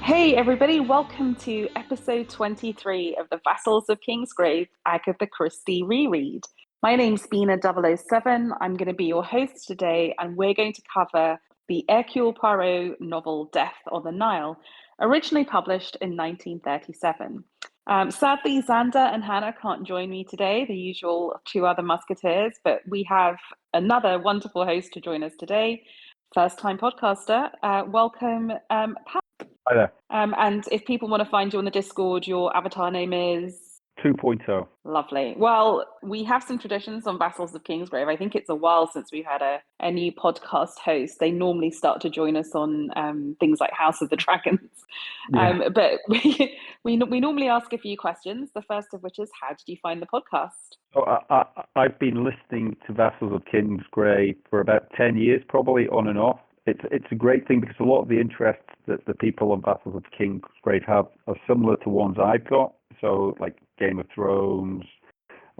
Hey everybody, welcome to episode 23 of the Vassals of Kingsgrave Agatha Christie reread. My name's Bina007. I'm going to be your host today, and we're going to cover the Hercule Poirot novel Death on the Nile, originally published in 1937. Sadly, Xander and Hannah can't join me today, the usual two other musketeers, but we have another wonderful host to join us today, first-time podcaster. Welcome, Pat. Hi there. And if people want to find you on the Discord, your avatar name is 2.0. Lovely. Well, we have some traditions on Vassals of Kingsgrave. I think it's a while since we've had a new podcast host. They normally start to join us on things like House of the Dragons. Yeah. But we normally ask a few questions, the first of which is, how did you find the podcast? So I've been listening to Vassals of Kingsgrave for about 10 years, probably on and off. It's a great thing because a lot of the interests that the people on Vassals of Kingsgrave have are similar to ones I've got. So like Game of Thrones,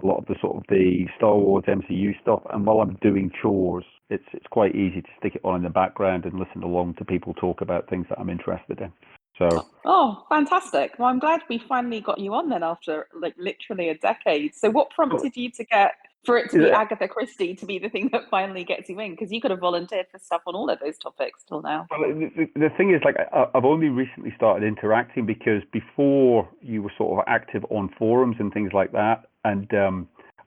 a lot of the sort of the Star Wars MCU stuff. And while I'm doing chores, it's quite easy to stick it on in the background and listen along to people talk about things that I'm interested in. So. Oh, fantastic. Well, I'm glad we finally got you on then after like literally a decade. So what prompted you to get for it to be Agatha Christie to be the thing that finally gets you in? Because you could have volunteered for stuff on all of those topics till now. Well, the thing is, like, I've only recently started interacting because before you were sort of active on forums and things like that. And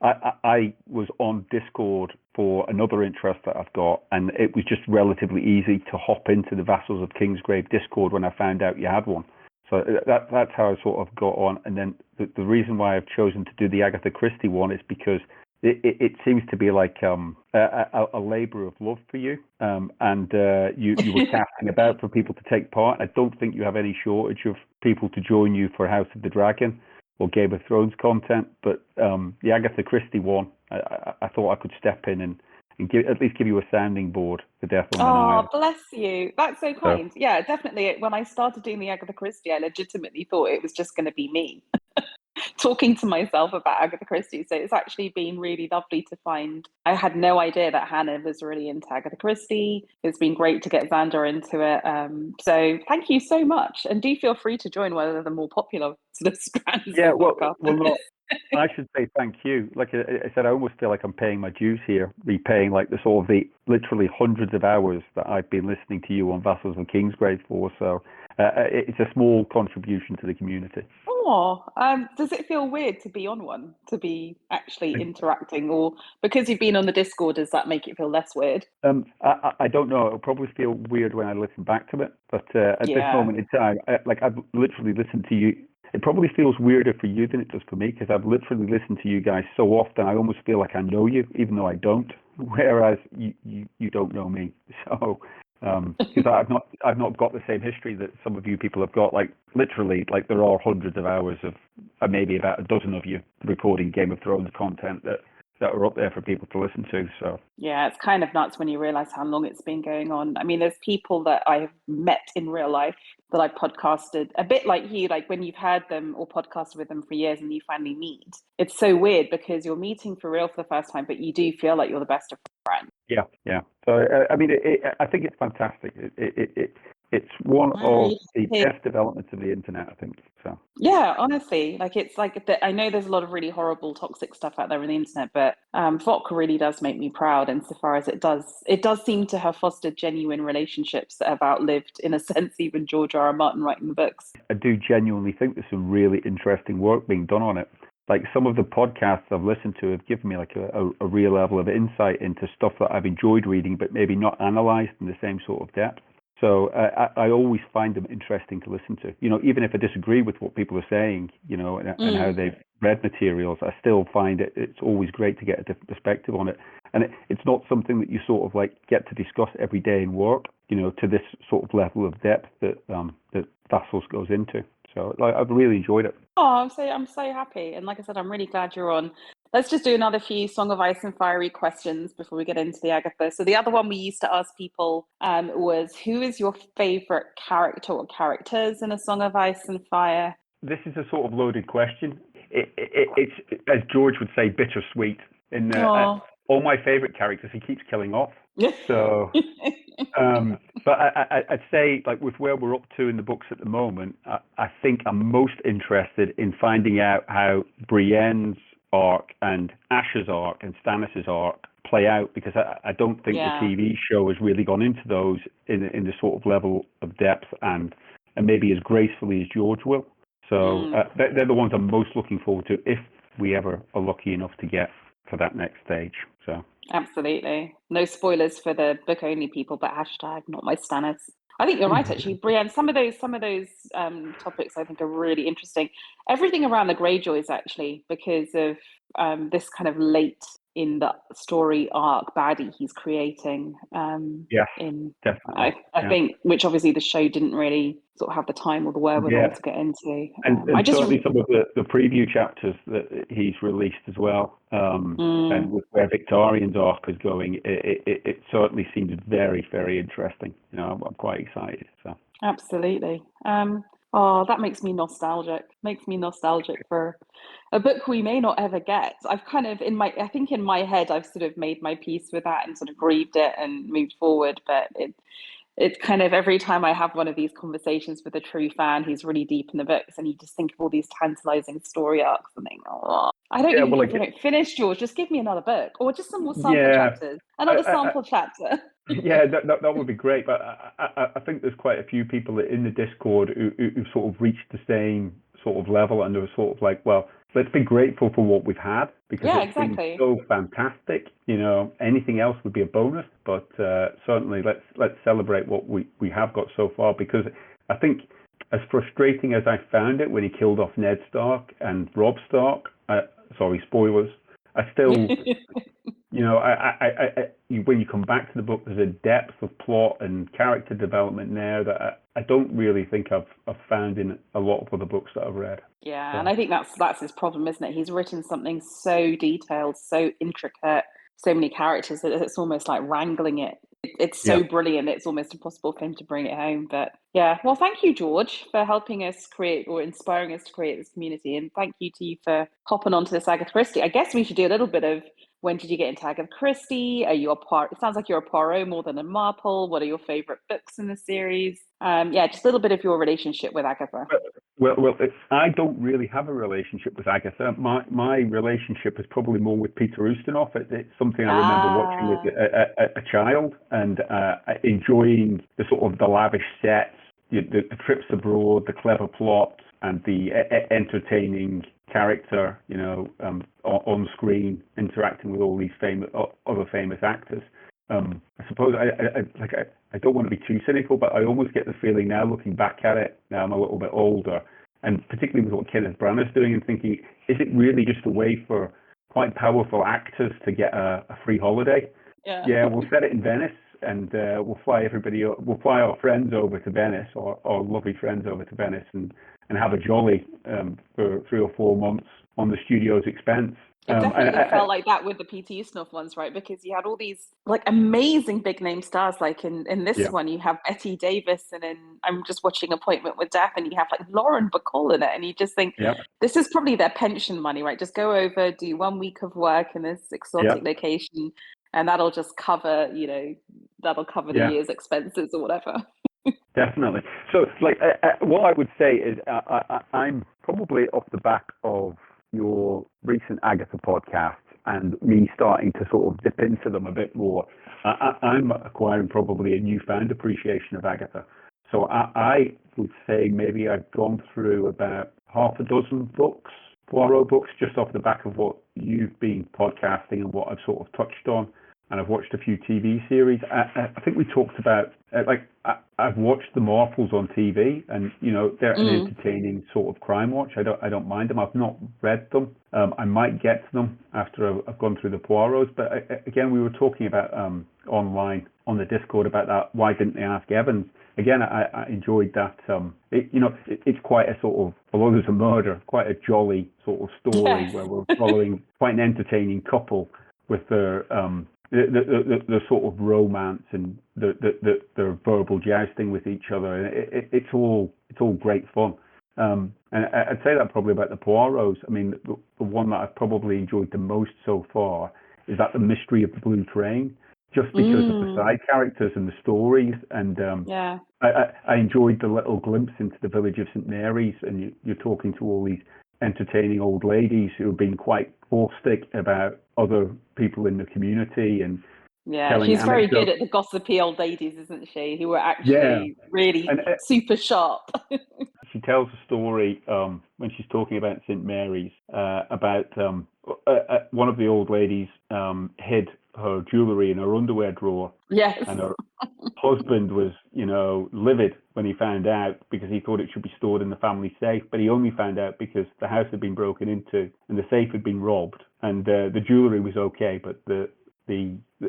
I was on Discord for another interest that I've got, and it was just relatively easy to hop into the Vassals of Kingsgrave Discord when I found out you had one. So that's how I sort of got on. And then the reason why I've chosen to do the Agatha Christie one is because it seems to be like a labour of love for you, and you were casting about for people to take part. I don't think you have any shortage of people to join you for House of the Dragon or Game of Thrones content, but the Agatha Christie one, I thought I could step in and at least give you a sounding board for Death on the Nile. Oh, bless you. That's so kind. So, yeah, definitely. When I started doing the Agatha Christie, I legitimately thought it was just going to be me talking to myself about Agatha Christie. So it's actually been really lovely to find. I had no idea that Hannah was really into Agatha Christie. It's been great to get Xander into it. So thank you so much. And do feel free to join one of the more popular sort of strands of podcast. Well, I should say thank you. Like I said, I almost feel like I'm paying my dues here, repaying like the sort of the literally hundreds of hours that I've been listening to you on Vassals of Kingsgrave for. So it's a small contribution to the community. Oh, does it feel weird to be on one, to be actually interacting, or because you've been on the Discord, does that make it feel less weird? I don't know. It'll probably feel weird when I listen back to it, but at this moment in time, I've literally listened to you. It probably feels weirder for you than it does for me because I've literally listened to you guys so often. I almost feel like I know you, even though I don't. Whereas you don't know me, so. Because I've not got the same history that some of you people have got. Like literally, like there are hundreds of hours of maybe about a dozen of you recording Game of Thrones content that are up there for people to listen to. So yeah, it's kind of nuts when you realize how long it's been going on. I mean, there's people that I've met in real life that I podcasted a bit like you, like when you've heard them or podcasted with them for years and you finally meet. It's so weird because you're meeting for real for the first time, but you do feel like you're the best of friends. Yeah. So I mean, I think it's fantastic. It's one of the best developments of the internet, I think. So yeah, honestly, like it's like I know there's a lot of really horrible, toxic stuff out there on the internet, but VOC really does make me proud insofar as it does seem to have fostered genuine relationships that have outlived, in a sense, even George R. R. Martin writing the books. I do genuinely think there's some really interesting work being done on it. Like some of the podcasts I've listened to have given me like a real level of insight into stuff that I've enjoyed reading, but maybe not analysed in the same sort of depth. So I always find them interesting to listen to. You know, even if I disagree with what people are saying, you know, and how they've read materials, I still find it's always great to get a different perspective on it. And it's not something that you sort of like get to discuss every day in work, you know, to this sort of level of depth that Vassals goes into. So like, I've really enjoyed it. Oh, I'm so happy. And like I said, I'm really glad you're on. Let's just do another few Song of Ice and Fiery questions before we get into the Agatha. So the other one we used to ask people was, who is your favourite character or characters in A Song of Ice and Fire? This is a sort of loaded question. It's, as George would say, bittersweet. In all my favourite characters, he keeps killing off. So But I'd say, like, with where we're up to in the books at the moment, I think I'm most interested in finding out how Brienne's arc and Asher's arc and Stannis' arc play out, because I don't think the Yeah. TV show has really gone into those in the sort of level of depth and maybe as gracefully as George will. So they're the ones I'm most looking forward to if we ever are lucky enough to get to that next stage. So Absolutely. No spoilers for the book only people, but hashtag not my Stannis. I think you're right, actually, Brienne. Some of those topics I think are really interesting. Everything around the Greyjoys, actually, because of this kind of late in the story arc baddie he's creating. yeah, In definitely. I think, which obviously the show didn't really sort of have the time or the wherewithal Yeah. to get into. And I just certainly some of the preview chapters that he's released as well, and with where Victorian's arc is going, it certainly seems very, very interesting. You know, I'm quite excited. So absolutely. Oh, that makes me nostalgic. Makes me nostalgic for a book we may not ever get. I've kind of I think in my head, I've sort of made my peace with that and sort of grieved it and moved forward. But it's kind of every time I have one of these conversations with a true fan who's really deep in the books, and you just think of all these tantalizing story arcs and think, oh, I don't yeah, even well, care if I don't finish, George. Just give me another book or just some more sample yeah, chapters. Another sample chapter. yeah, that would be great. But I think there's quite a few people in the Discord who sort of reached the same sort of level, and they were sort of like, well, let's be grateful for what we've had, because Yeah, it's been exactly. so fantastic. You know, anything else would be a bonus, but certainly let's celebrate what we have got so far, because I think, as frustrating as I found it when he killed off Ned Stark and Robb Stark, sorry, spoilers, I still, you know, when you come back to the book, there's a depth of plot and character development there that I don't really think I've found in a lot of other books that I've read. Yeah, So, and I think that's his problem, isn't it? He's written something so detailed, so intricate, so many characters that it's almost like wrangling it. It's yeah. so brilliant, it's almost impossible for him to bring it home. But yeah, well, thank you, George, for helping us create or inspiring us to create this community, and thank you to you for hopping onto this Agatha Christie. I guess we should do a little bit of when did you get into Agatha Christie? Are you a Poirot? It sounds like you're a Poirot more than a Marple. What are your favorite books in the series? Yeah, just a little bit of your relationship with Agatha. Well, I don't really have a relationship with Agatha. My relationship is probably more with Peter Ustinov. It's something I remember watching Ah, as a child, and enjoying the sort of the lavish sets, the trips abroad, the clever plot, and the entertaining character, you know, on screen, interacting with all these other famous actors. I suppose I don't want to be too cynical, but I almost get the feeling now, looking back at it, now I'm a little bit older, and particularly with what Kenneth Branagh's doing, and thinking, is it really just a way for quite powerful actors to get a free holiday? yeah. Yeah, we'll set it in Venice, and we'll we'll fly our friends over to Venice, or our lovely friends over to Venice, and have a jolly for 3 or 4 months on the studio's expense. It And definitely felt like that with the P.T. Ustinov ones, right? Because you had all these like amazing big name stars. Like in this yeah, one, you have Betty Davis, and in I'm just watching Appointment with Death, and you have like Lauren Bacall in it, and you just think yeah, this is probably their pension money, right? Just go over, do 1 week of work in this yeah, exotic location, and that'll just cover, that'll cover the yeah. year's expenses or whatever. Definitely. So, like, what I would say is, I'm probably off the back of your recent Agatha podcast and me starting to sort of dip into them a bit more. I'm acquiring probably a newfound appreciation of Agatha. So, I would say maybe I've gone through about half a dozen books, Poirot books, just off the back of what you've been podcasting and what I've sort of touched on. And I've watched a few TV series. I think we talked about, I've watched the Marples on TV, and you know, they're an entertaining sort of crime watch. I don't mind them. I've not read them. I might get to them after I've gone through the Poirots. But again, we were talking about online on the Discord about that. Why didn't they ask Evans? Again, I enjoyed that. It's quite a sort of, although there's a murder, quite a jolly sort of story Yes. where we're following quite an entertaining couple with their the sort of romance and the verbal jousting with each other. It's all great fun. And I'd say that probably about the Poirots. I mean, the one that I've probably enjoyed the most so far is that The Mystery of the Blue Train, just because of the side characters and the stories. And Yeah. I enjoyed the little glimpse into the village of St Mary's, and you're talking to all these entertaining old ladies who have been quite caustic about other people in the community and Yeah, telling she's very good anecdotes. at the gossipy old ladies, isn't she? Who are Yeah, actually really and super sharp. she tells a story when she's talking about St Mary's about one of the old ladies hid her jewellery in her underwear drawer, Yes. and her husband was, livid when he found out, because he thought it should be stored in the family safe, but he only found out because the house had been broken into and the safe had been robbed, and the jewellery was okay, but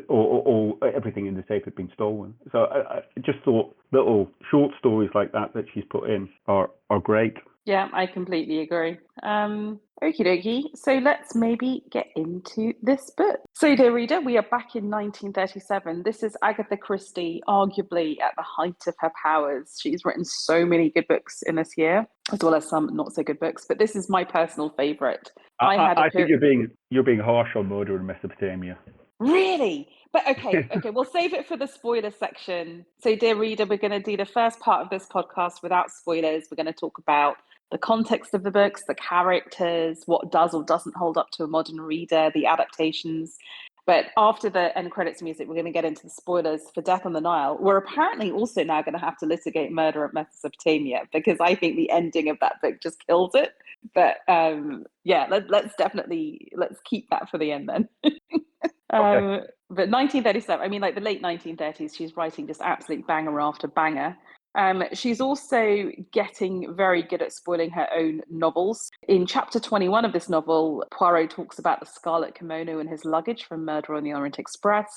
all everything in the safe had been stolen. So I just thought little short stories like that she's put in are great. Yeah, I completely agree. Okie dokie. So let's maybe get into this book. So, dear reader, we are back in 1937. This is Agatha Christie, arguably at the height of her powers. She's written so many good books in this year, as well as some not so good books. But this is my personal favourite. I think you're being harsh on Murder in Mesopotamia. Really? But okay, we'll save it for the spoiler section. So, dear reader, we're going to do the first part of this podcast without spoilers. We're going to talk about the context of the books, the characters, what does or doesn't hold up to a modern reader, the adaptations. But after the end credits music, we're going to get into the spoilers for Death on the Nile. We're apparently also now going to have to litigate Murder at Mesopotamia, because I think the ending of that book just kills it. But yeah, let's keep that for the end then. Okay. But 1937, I mean, like the late 1930s, she's writing just absolute banger after banger. She's also getting very good at spoiling her own novels. In chapter 21 of this novel, Poirot talks about the scarlet kimono and his luggage from Murder on the Orient Express.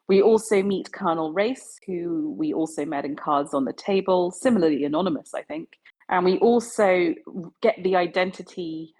We also meet Colonel Race, who we also met in Cards on the Table, similarly anonymous, I think. And we also get the identity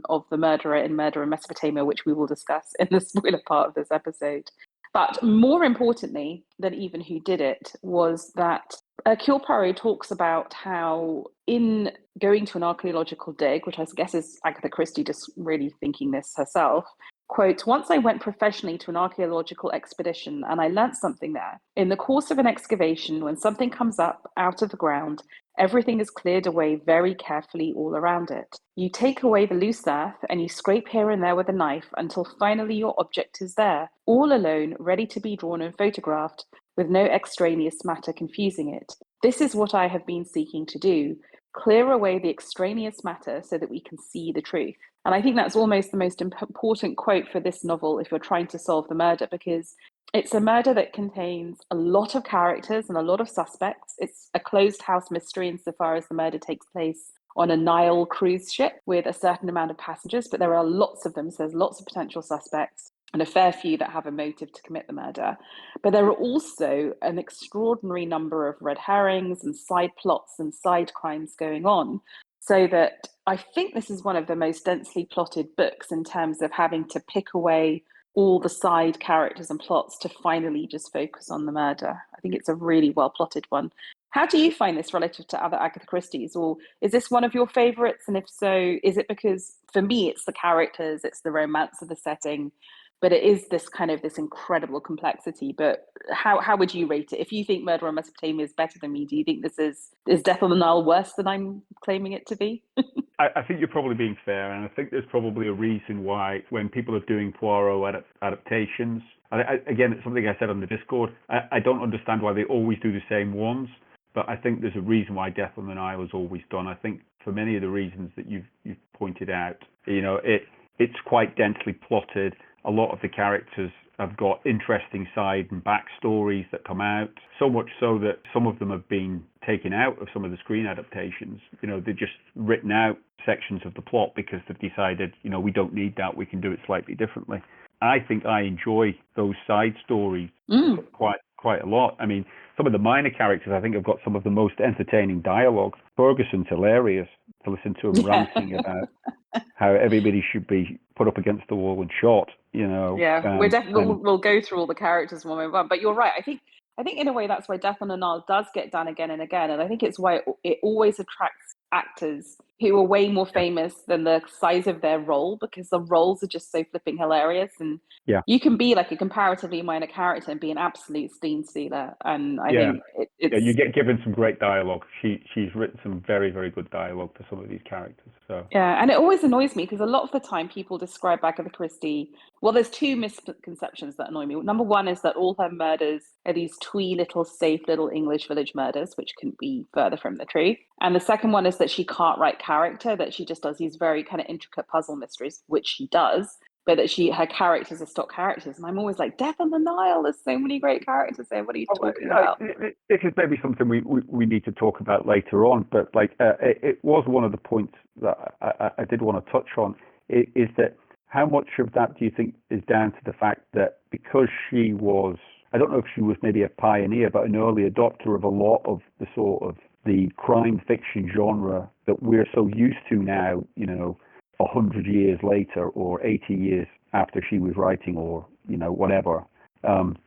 of the murderer in Murder in Mesopotamia, which we will discuss in the spoiler part of this episode. But more importantly than even who did it was that Hercule Poirot talks about how in going to an archaeological dig, which I guess is Agatha Christie just really thinking this herself, quote, once I went professionally to an archaeological expedition and I learnt something there. In the course of an excavation, when something comes up out of the ground, everything is cleared away very carefully all around it. You take away the loose earth and you scrape here and there with a knife until finally your object is there, all alone, ready to be drawn and photographed, with no extraneous matter confusing it. This is what I have been seeking to do, clear away the extraneous matter so that we can see the truth. And I think that's almost the most important quote for this novel if you're trying to solve the murder, because it's a murder that contains a lot of characters and a lot of suspects. It's a closed house mystery insofar as the murder takes place on a Nile cruise ship with a certain amount of passengers, but there are lots of them, so there's lots of potential suspects and a fair few that have a motive to commit the murder. But there are also an extraordinary number of red herrings and side plots and side crimes going on. So that I think this is one of the most densely plotted books in terms of having to pick away all the side characters and plots to finally just focus on the murder. I think it's a really well plotted one. How do you find this relative to other Agatha Christie's, or is this one of your favourites? And if so, is it because for me it's the characters, it's the romance of the setting, but it is this kind of this incredible complexity. But how would you rate it? If you think Murder on Mesopotamia is better than me, do you think this is Death on the Nile worse than I'm claiming it to be? I think you're probably being fair, and I think there's probably a reason why when people are doing Poirot adaptations, again, it's something I said on the Discord, I don't understand why they always do the same ones, but I think there's a reason why Death on the Nile is always done. I think for many of the reasons that you've pointed out, it's quite densely plotted. A lot of the characters have got interesting side and backstories that come out, so much so that some of them have been taken out of some of the screen adaptations. They're just written out sections of the plot because they've decided, we don't need that, we can do it slightly differently. I think I enjoy those side stories quite a lot. I mean, some of the minor characters, I think, have got some of the most entertaining dialogue. Ferguson's hilarious to listen to him ranting about how everybody should be put up against the wall and shot. Yeah, we're definitely we'll go through all the characters one by one. But you're right. I think in a way that's why Death on the Nile does get done again and again, and I think it's why it always attracts actors who are way more famous than the size of their role, because the roles are just so flipping hilarious. And Yeah. you can be like a comparatively minor character and be an absolute scene stealer. And I Yeah. think Yeah, you it's get given some great dialogue. She's written some very, very good dialogue for some of these characters. So yeah, and it always annoys me because a lot of the time people describe Agatha Christie. Well, there's two misconceptions that annoy me. Number one is that all her murders are these twee little safe little English village murders, which couldn't be further from the truth. And the second one is that she can't write character, that she just does these very kind of intricate puzzle mysteries, which she does, but that her characters are stock characters. And I'm always like, Death on the Nile, there's so many great characters there. What are you talking about? this is maybe something we need to talk about later on, but like it was one of the points that I did want to touch on, is that how much of that do you think is down to the fact that because she was, I don't know if she was maybe a pioneer, but an early adopter of a lot of the sort of the crime fiction genre that we're so used to now, 100 years later or 80 years after she was writing, or whatever.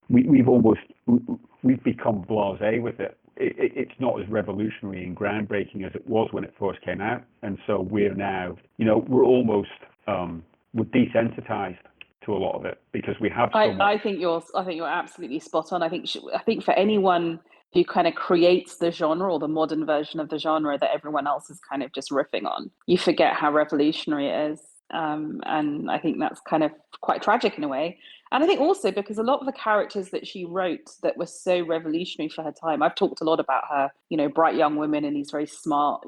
We've become blasé with it. It's not as revolutionary and groundbreaking as it was when it first came out, and so we're now, we're almost we're desensitized to a lot of it because we have so much. I think you're absolutely spot on. I think for anyone who kind of creates the genre or the modern version of the genre that everyone else is kind of just riffing on, you forget how revolutionary it is. And I think that's kind of quite tragic in a way. And I think also because a lot of the characters that she wrote that were so revolutionary for her time, I've talked a lot about her, bright young women and these very smart,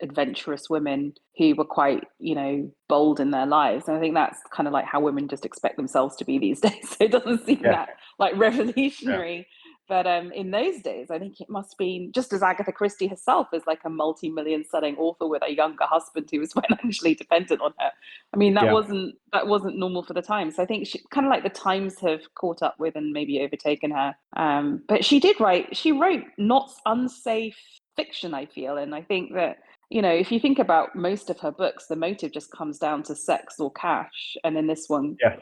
adventurous women who were quite, bold in their lives. And I think that's kind of like how women just expect themselves to be these days. So it doesn't seem that like revolutionary. Yeah. But in those days, I think it must be just as Agatha Christie herself is like a multi-million selling author with a younger husband who was financially dependent on her. I mean, that wasn't normal for the time. So I think she kind of like the times have caught up with and maybe overtaken her. But she wrote not unsafe fiction, I feel. And I think that, if you think about most of her books, the motive just comes down to sex or cash. And in this one, Poirot,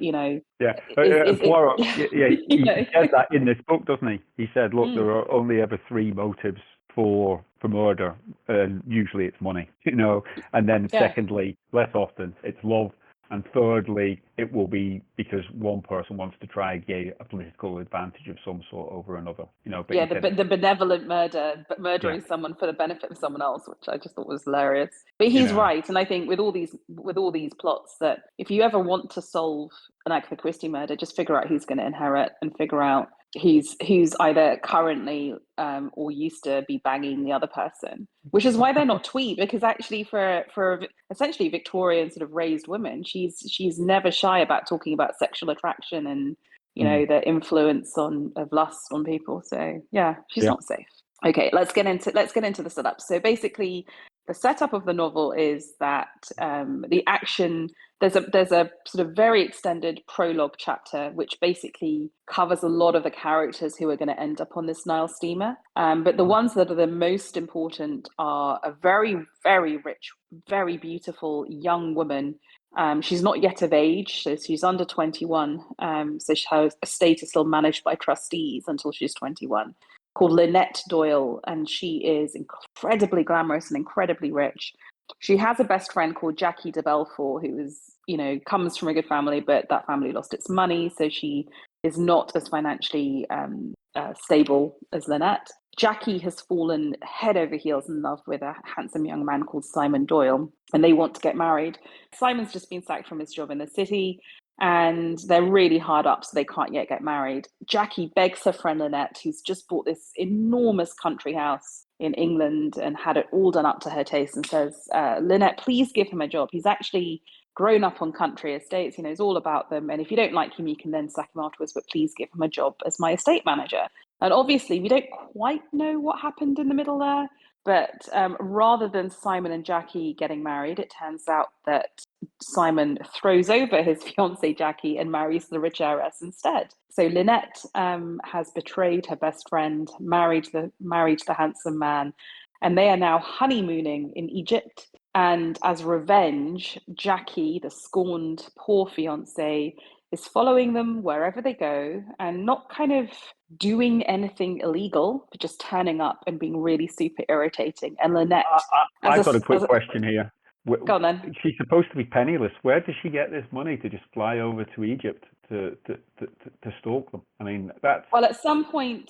he said that in this book, doesn't he? He said, look, there are only ever three motives for murder, and usually it's money, and then secondly, less often, it's love. And thirdly, it will be because one person wants to try and gain a political advantage of some sort over another. The benevolent murder, but murdering someone for the benefit of someone else, which I just thought was hilarious. But he's right, and I think with all these plots, that if you ever want to solve an Agatha Christie murder, just figure out who's going to inherit and figure out who's either currently or used to be banging the other person, which is why they're not twee, because actually for essentially Victorian sort of raised women, she's never shy about talking about sexual attraction and the influence of lust on people. So she's not safe. Okay, let's get into the setup. So basically, the setup of the novel is that the action. There's a sort of very extended prologue chapter, which basically covers a lot of the characters who are going to end up on this Nile steamer. But the ones that are the most important are a very, very rich, very beautiful young woman. She's not yet of age, so she's under 21. So her estate is still managed by trustees until she's 21, called Lynette Doyle, and she is incredibly glamorous and incredibly rich. She has a best friend called Jackie de Belfort, who is, comes from a good family, but that family lost its money, so she is not as financially stable as Lynette. Jackie has fallen head over heels in love with a handsome young man called Simon Doyle, and they want to get married. Simon's just been sacked from his job in the city, and they're really hard up, so they can't yet get married. Jackie begs her friend Lynette, who's just bought this enormous country house in England and had it all done up to her taste, and says, Lynette, please give him a job. He's actually grown up on country estates, he's all about them. And if you don't like him, you can then sack him afterwards, but please give him a job as my estate manager. And obviously, we don't quite know what happened in the middle there. But rather than Simon and Jackie getting married, it turns out that Simon throws over his fiancée Jackie and marries the rich heiress instead. So Lynette has betrayed her best friend, married the handsome man, and they are now honeymooning in Egypt. And as revenge, Jackie, the scorned poor fiancée, is following them wherever they go and not kind of doing anything illegal, but just turning up and being really super irritating. And Lynette... I've got a quick question here. Go on then. she's supposed to be penniless. Where does she get this money to just fly over to Egypt to stalk them? I mean, that's Well, at some point,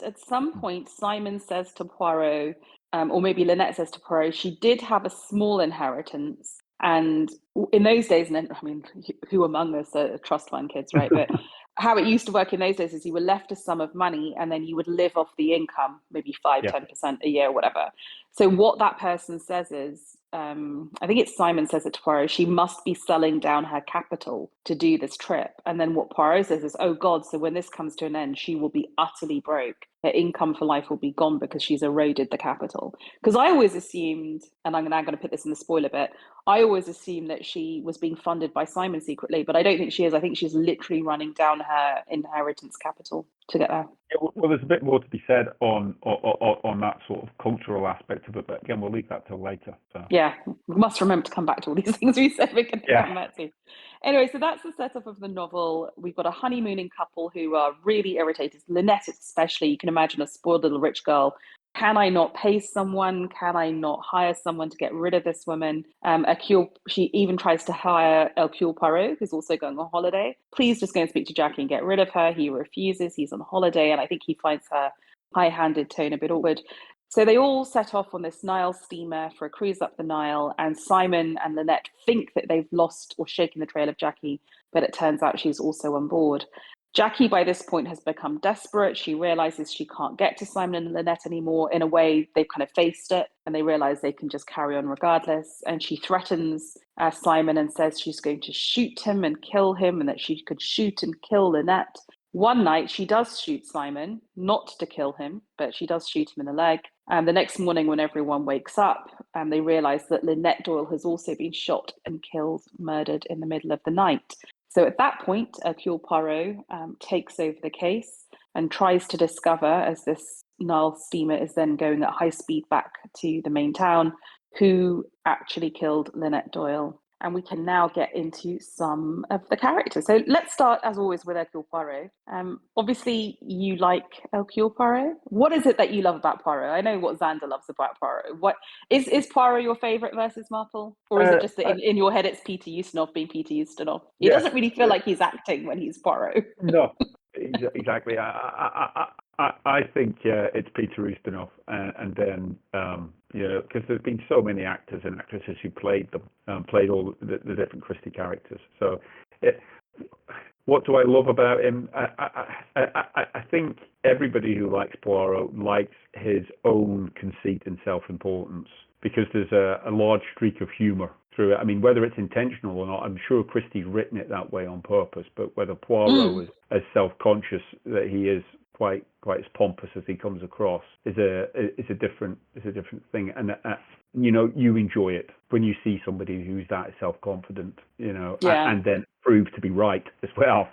Simon says to Poirot, or maybe Lynette says to Poirot, she did have a small inheritance. And in those days, and I mean, who among us are trust fund kids, right? But how it used to work in those days is you were left a sum of money and then you would live off the income, maybe 5, yeah. 10% a year, or whatever. So what that person says is, I think it's Simon says it to Poirot, she must be selling down her capital to do this trip. And then what Poirot says is, oh God, so when this comes to an end, she will be utterly broke. Her income for life will be gone because she's eroded the capital. Because I always assumed, and I'm now going to put this in the spoiler bit, I always assumed that she was being funded by Simon secretly, but I don't think she is. I think she's literally running down her inheritance capital to get there. Yeah, well, there's a bit more to be said on that sort of cultural aspect of it, but again, we'll leave that till later. So. Yeah, we must remember to come back to all these things we said we're going to come back to. Anyway, so that's the setup of the novel. We've got a honeymooning couple who are really irritated. Lynette especially, you can imagine a spoiled little rich girl. Can I not pay someone? Can I not hire someone to get rid of this woman? She even tries to hire Hercule Poirot, who's also going on holiday. Please just go and speak to Jackie and get rid of her. He refuses. He's on holiday, and I think he finds her high-handed tone a bit awkward. So they all set off on this Nile steamer for a cruise up the Nile, and Simon and Lynette think that they've lost or shaken the trail of Jackie, but it turns out she's also on board. Jackie, by this point, has become desperate. She realizes she can't get to Simon and Lynette anymore. In a way, they've kind of faced it, and they realize they can just carry on regardless. And she threatens Simon and says she's going to shoot him and kill him, and that she could shoot and kill Lynette. One night, she does shoot Simon, not to kill him, but she does shoot him in the leg. And the next morning, when everyone wakes up, they realize that Lynette Doyle has also been shot and killed, murdered in the middle of the night. So at that point, Hercule Poirot takes over the case and tries to discover, as this Nile steamer is then going at high speed back to the main town, who actually killed Lynette Doyle. And we can now get into some of the characters. So let's start, as always, with Hercule Poirot. Obviously, you like Hercule Poirot. What is it that you love about Poirot? I know what Xander loves about Poirot. What is Poirot your favourite versus Marple? Or is it just that in your head it's Peter Ustinov being Peter Ustinov? He doesn't really feel like he's acting when he's Poirot. No, exactly. I think it's Peter Ustinov, and then because there's been so many actors and actresses who played all the different Christie characters. So, what do I love about him? I think everybody who likes Poirot likes his own conceit and self-importance, because there's a large streak of humour through it. I mean, whether it's intentional or not, I'm sure Christie's written it that way on purpose. But whether Poirot is as self-conscious that he is quite as pompous as he comes across is a different thing, and you enjoy it when you see somebody who's that self-confident, and then prove to be right as well.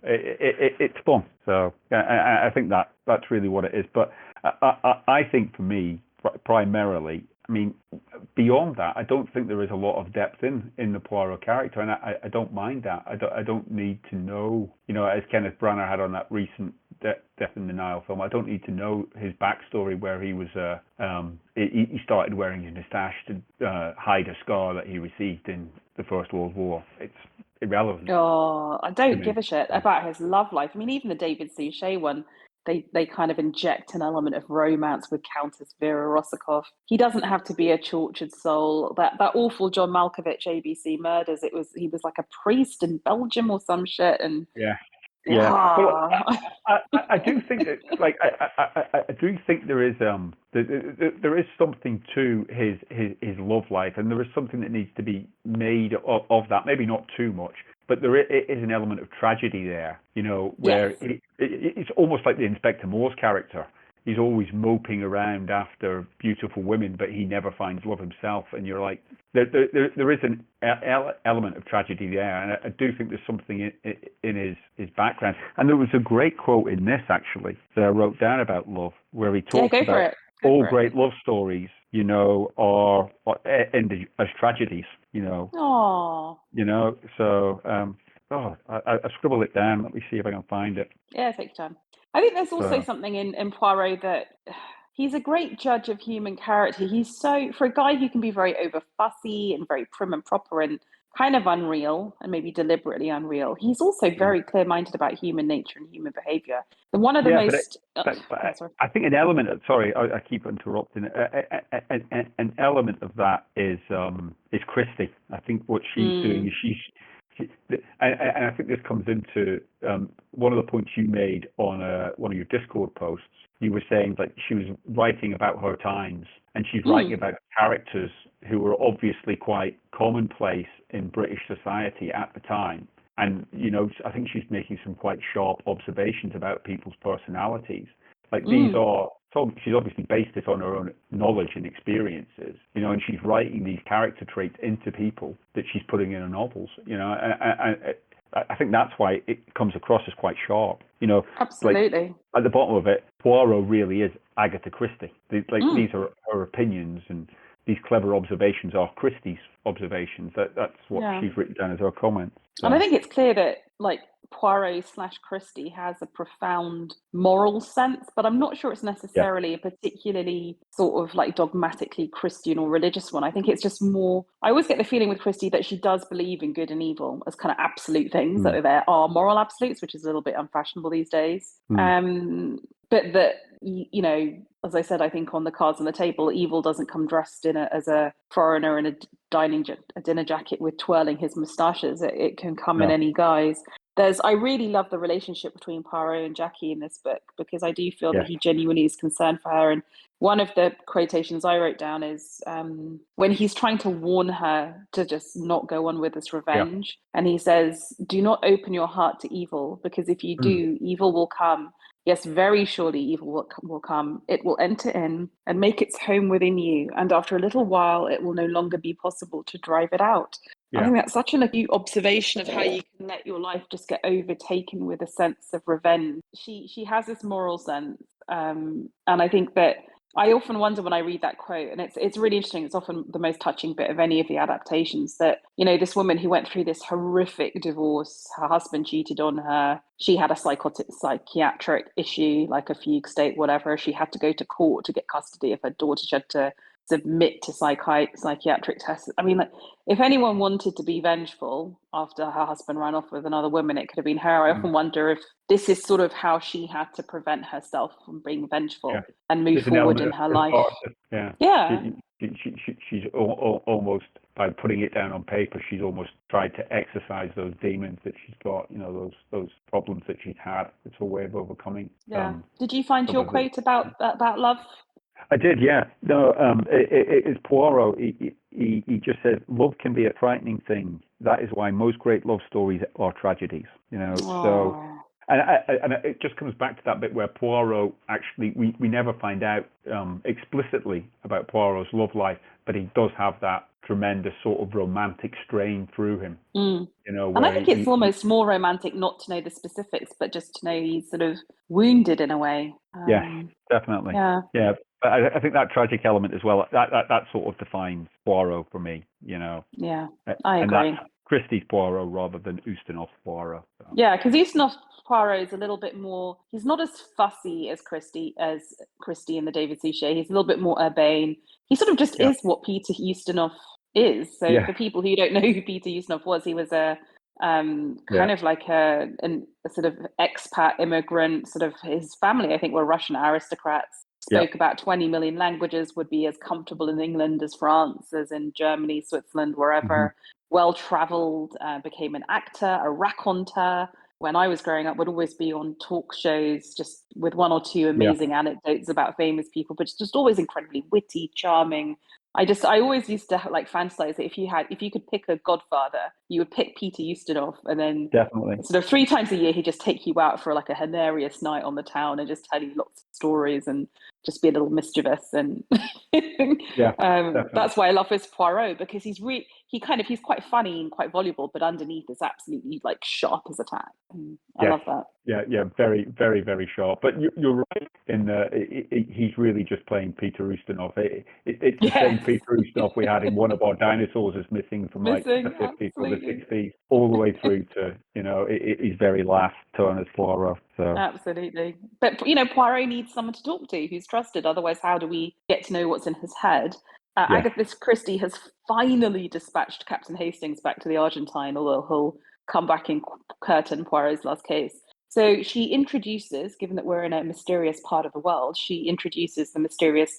It's fun. So I think that's really what it is. But I think for me, primarily, I mean, beyond that, I don't think there is a lot of depth in the Poirot character, and I don't mind that. I don't need to know, as Kenneth Branagh had on that recent Death in the Nile film, I don't need to know his backstory, where he was he started wearing his moustache to hide a scar that he received in the First World War. It's irrelevant. Oh, I don't give a shit about his love life. I mean, even the David Suchet one, they kind of inject an element of romance with Countess Vera Rossakov. He doesn't have to be a tortured soul. That awful John Malkovich ABC Murders, he was like a priest in Belgium or some shit, and yeah. Well, I do think that, I do think there is there is something to his love life, and there is something that needs to be made of that. Maybe not too much, but there is an element of tragedy there. Where it's almost like the Inspector Morse character. He's always moping around after beautiful women, but he never finds love himself. And you're like, there is an element of tragedy there, and I do think there's something in his background. And there was a great quote in this, actually, that I wrote down about love, where he talks about all great love stories, are ended as tragedies. Aww. So I scribbled it down. Let me see if I can find it. Yeah, take your time. I think there's also something in Poirot that he's a great judge of human character. He's so, for a guy who can be very over fussy and very prim and proper and kind of unreal and maybe deliberately unreal, he's also Mm. very clear-minded about human nature and human behavior. And one of the Yeah, most, but sorry. I think an element of, sorry, I keep interrupting. An element of that is Christie. I think what she's doing is and I think this comes into one of the points you made on one of your Discord posts. You were saying that she was writing about her times, and she's writing about characters who were obviously quite commonplace in British society at the time. And, I think she's making some quite sharp observations about people's personalities. Like these are, so she's obviously based it on her own knowledge and experiences, and she's writing these character traits into people that she's putting in her novels, and I think that's why it comes across as quite sharp, Absolutely. Like at the bottom of it, Poirot really is Agatha Christie. These are her opinions, and these clever observations are Christie's observations. That's what she's written down as her comments. So. And I think it's clear that Poirot/Christie has a profound moral sense, but I'm not sure it's necessarily a particularly sort of dogmatically Christian or religious one. I think it's just more, I always get the feeling with Christie that she does believe in good and evil as kind of absolute things, that there are moral absolutes, which is a little bit unfashionable these days. But that, as I said, I think on the cards on the table, evil doesn't come dressed as a foreigner in a dinner jacket with twirling his moustaches. It can come in any guise. I really love the relationship between Poirot and Jackie in this book, because I do feel that he genuinely is concerned for her. And one of the quotations I wrote down is when he's trying to warn her to just not go on with this revenge. And he says, "Do not open your heart to evil, because if you do, evil will come. Yes, very surely evil will come. It will enter in and make its home within you. And after a little while, it will no longer be possible to drive it out." I think that's such an acute observation of how you can let your life just get overtaken with a sense of revenge. She has this moral sense. And I think that I often wonder when I read that quote, and it's really interesting. It's often the most touching bit of any of the adaptations, that, this woman who went through this horrific divorce, her husband cheated on her. She had a psychiatric issue, like a fugue state, whatever. She had to go to court to get custody of her daughter. She had to submit to psychiatric tests. I mean, if anyone wanted to be vengeful after her husband ran off with another woman, it could have been her. I often wonder if this is sort of how she had to prevent herself from being vengeful and move forward in her life. She's almost, by putting it down on paper, she's almost tried to exercise those demons that she's got, those problems that she's had. It's a way of overcoming. Did you find your quote about love? I did, yeah. No, it's Poirot. He just said, "Love can be a frightening thing. That is why most great love stories are tragedies." So, and it just comes back to that bit where Poirot actually, we never find out explicitly about Poirot's love life, but he does have that tremendous sort of romantic strain through him. And I think it's almost more romantic not to know the specifics, but just to know he's sort of wounded in a way. Yeah, definitely. Yeah. But I think that tragic element as well, that sort of defines Poirot for me, Yeah, I agree. And that's Christie's Poirot rather than Ustinov's Poirot. So. Yeah, because Ustinov's Poirot is a little bit more, he's not as fussy as Christie in the David Suchet. He's a little bit more urbane. He sort of just is what Peter Ustinov is. So for people who don't know who Peter Ustinov was, he was a kind of like a sort of expat immigrant. Sort of his family, I think, were Russian aristocrats. Spoke about 20 million languages, would be as comfortable in England as France, as in Germany, Switzerland, wherever. Well-traveled, became an actor, a raconteur. When I was growing up, would always be on talk shows, just with one or two amazing anecdotes about famous people, but just always incredibly witty, charming. I always used to fantasize that if you could pick a godfather, you would pick Peter Ustinov, and then sort of 3 times a year he'd just take you out for a hilarious night on the town and just tell you lots of stories and just be a little mischievous. And that's why I love his Poirot, because he's quite funny and quite voluble, but underneath is absolutely like sharp as a tack. I Yes. love that. Yeah, very, very, very sharp. But you're right in he's really just playing Peter Ustinov. It's the same Yes. Peter Ustinov we had in One of Our Dinosaurs is missing from like the Missing, 50s or the absolutely. 60s, all the way through to, his very last turn as Poirot. So Absolutely. But, Poirot needs someone to talk to who's trusted. Otherwise, how do we get to know what's in his head? yeah, Agatha Christie has finally dispatched Captain Hastings back to the Argentine, although he'll come back in Curtin, Poirot's last case. So she introduces, given that we're in a mysterious part of the world, she introduces the mysterious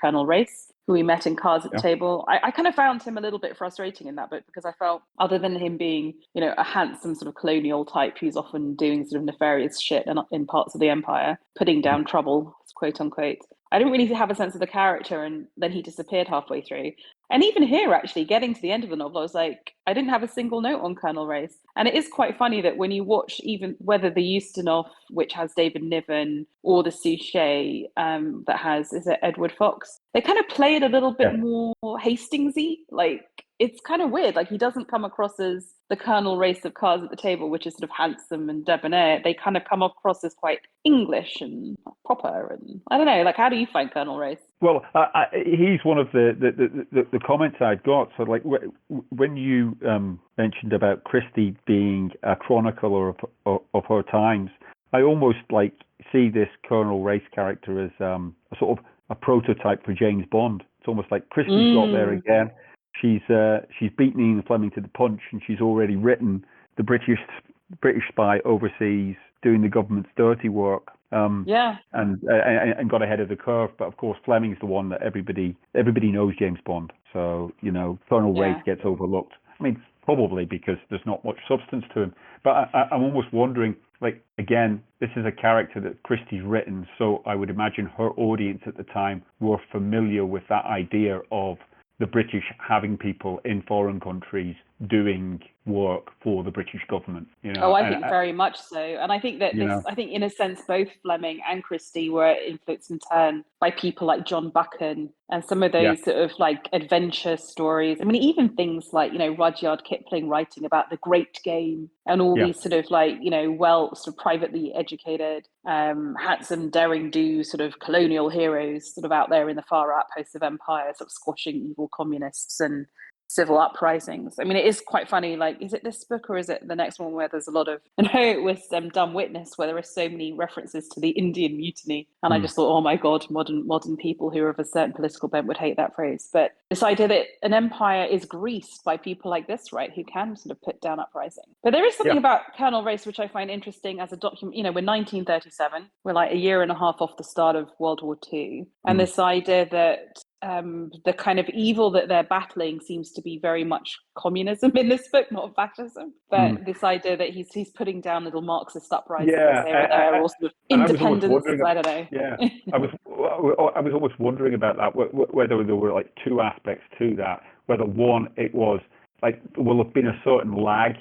Colonel Race, who we met in Cars at the yeah, Table. I kind of found him a little bit frustrating in that book because I felt, other than him being, a handsome sort of colonial type who's often doing sort of nefarious shit in parts of the empire, putting down trouble, quote unquote, I didn't really have a sense of the character, and then he disappeared halfway through. And even here, actually, getting to the end of the novel, I was like, I didn't have a single note on Colonel Race. And it is quite funny that when you watch even whether the Ustinov, which has David Niven, or the Suchet that has, is it Edward Fox? They kind of play it a little bit yeah. more Hastingsy. Like, it's kind of weird. Like, he doesn't come across as the Colonel Race of Cars at the Table, which is sort of handsome and debonair. They kind of come across as quite English and proper. And I don't know, like, how do you find Colonel Race? Well, he's one of the comments I'd got. So, like, when you mentioned about Christie being a chronicler of her times, I almost like see this Colonel Race character as a sort of a prototype for James Bond. It's almost like Christie's got there again. She's beaten Ian Fleming to the punch, and she's already written the British spy overseas doing the government's dirty work. And got ahead of the curve. But of course, Fleming's the one that everybody knows James Bond. So Colonel Race gets overlooked. I mean, probably because there's not much substance to him. But I'm almost wondering, like, again, this is a character that Christie's written, so I would imagine her audience at the time were familiar with that idea of the British having people in foreign countries doing work for the British government. Oh, I think very much so. And I think that I think in a sense, both Fleming and Christie were influenced in turn by people like John Buchan and some of those sort of like adventure stories. I mean, even things like, Rudyard Kipling writing about the Great Game and all these sort of like, well, sort of privately educated, handsome, daring do sort of colonial heroes sort of out there in the far outposts of empire, sort of squashing evil communists and civil uprisings. I mean, it is quite funny. Like, is it this book or is it the next one where there's a lot of? I know it was Dumb Witness, where there are so many references to the Indian Mutiny, and I just thought, oh my god, modern people who are of a certain political bent would hate that phrase. But this idea that an empire is greased by people like this, right, who can sort of put down uprising. But there is something about Colonel Race which I find interesting as a document. We're 1937. We're like a year and a half off the start of World War II, and this idea that the kind of evil that they're battling seems to be very much communism in this book, not fascism. But this idea that he's putting down little Marxist uprisings here and there, or sort of independence. I don't know. Yeah, I was almost wondering about that. Whether there were like two aspects to that. Whether one, it was like will have been a certain lag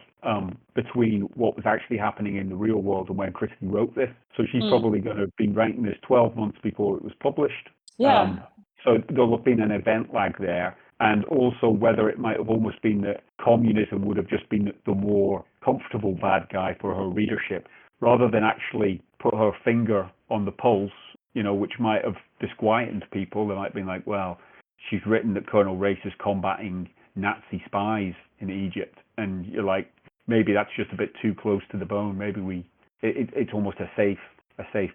between what was actually happening in the real world and when Christie wrote this. So she's probably going to have been writing this 12 months before it was published. Yeah. So there'll have been an event lag there. And also whether it might have almost been that communism would have just been the more comfortable bad guy for her readership, rather than actually put her finger on the pulse, which might have disquieted people. They might have been like, well, she's written that Colonel Race is combating Nazi spies in Egypt. And you're like, maybe that's just a bit too close to the bone. Maybe it's almost a safe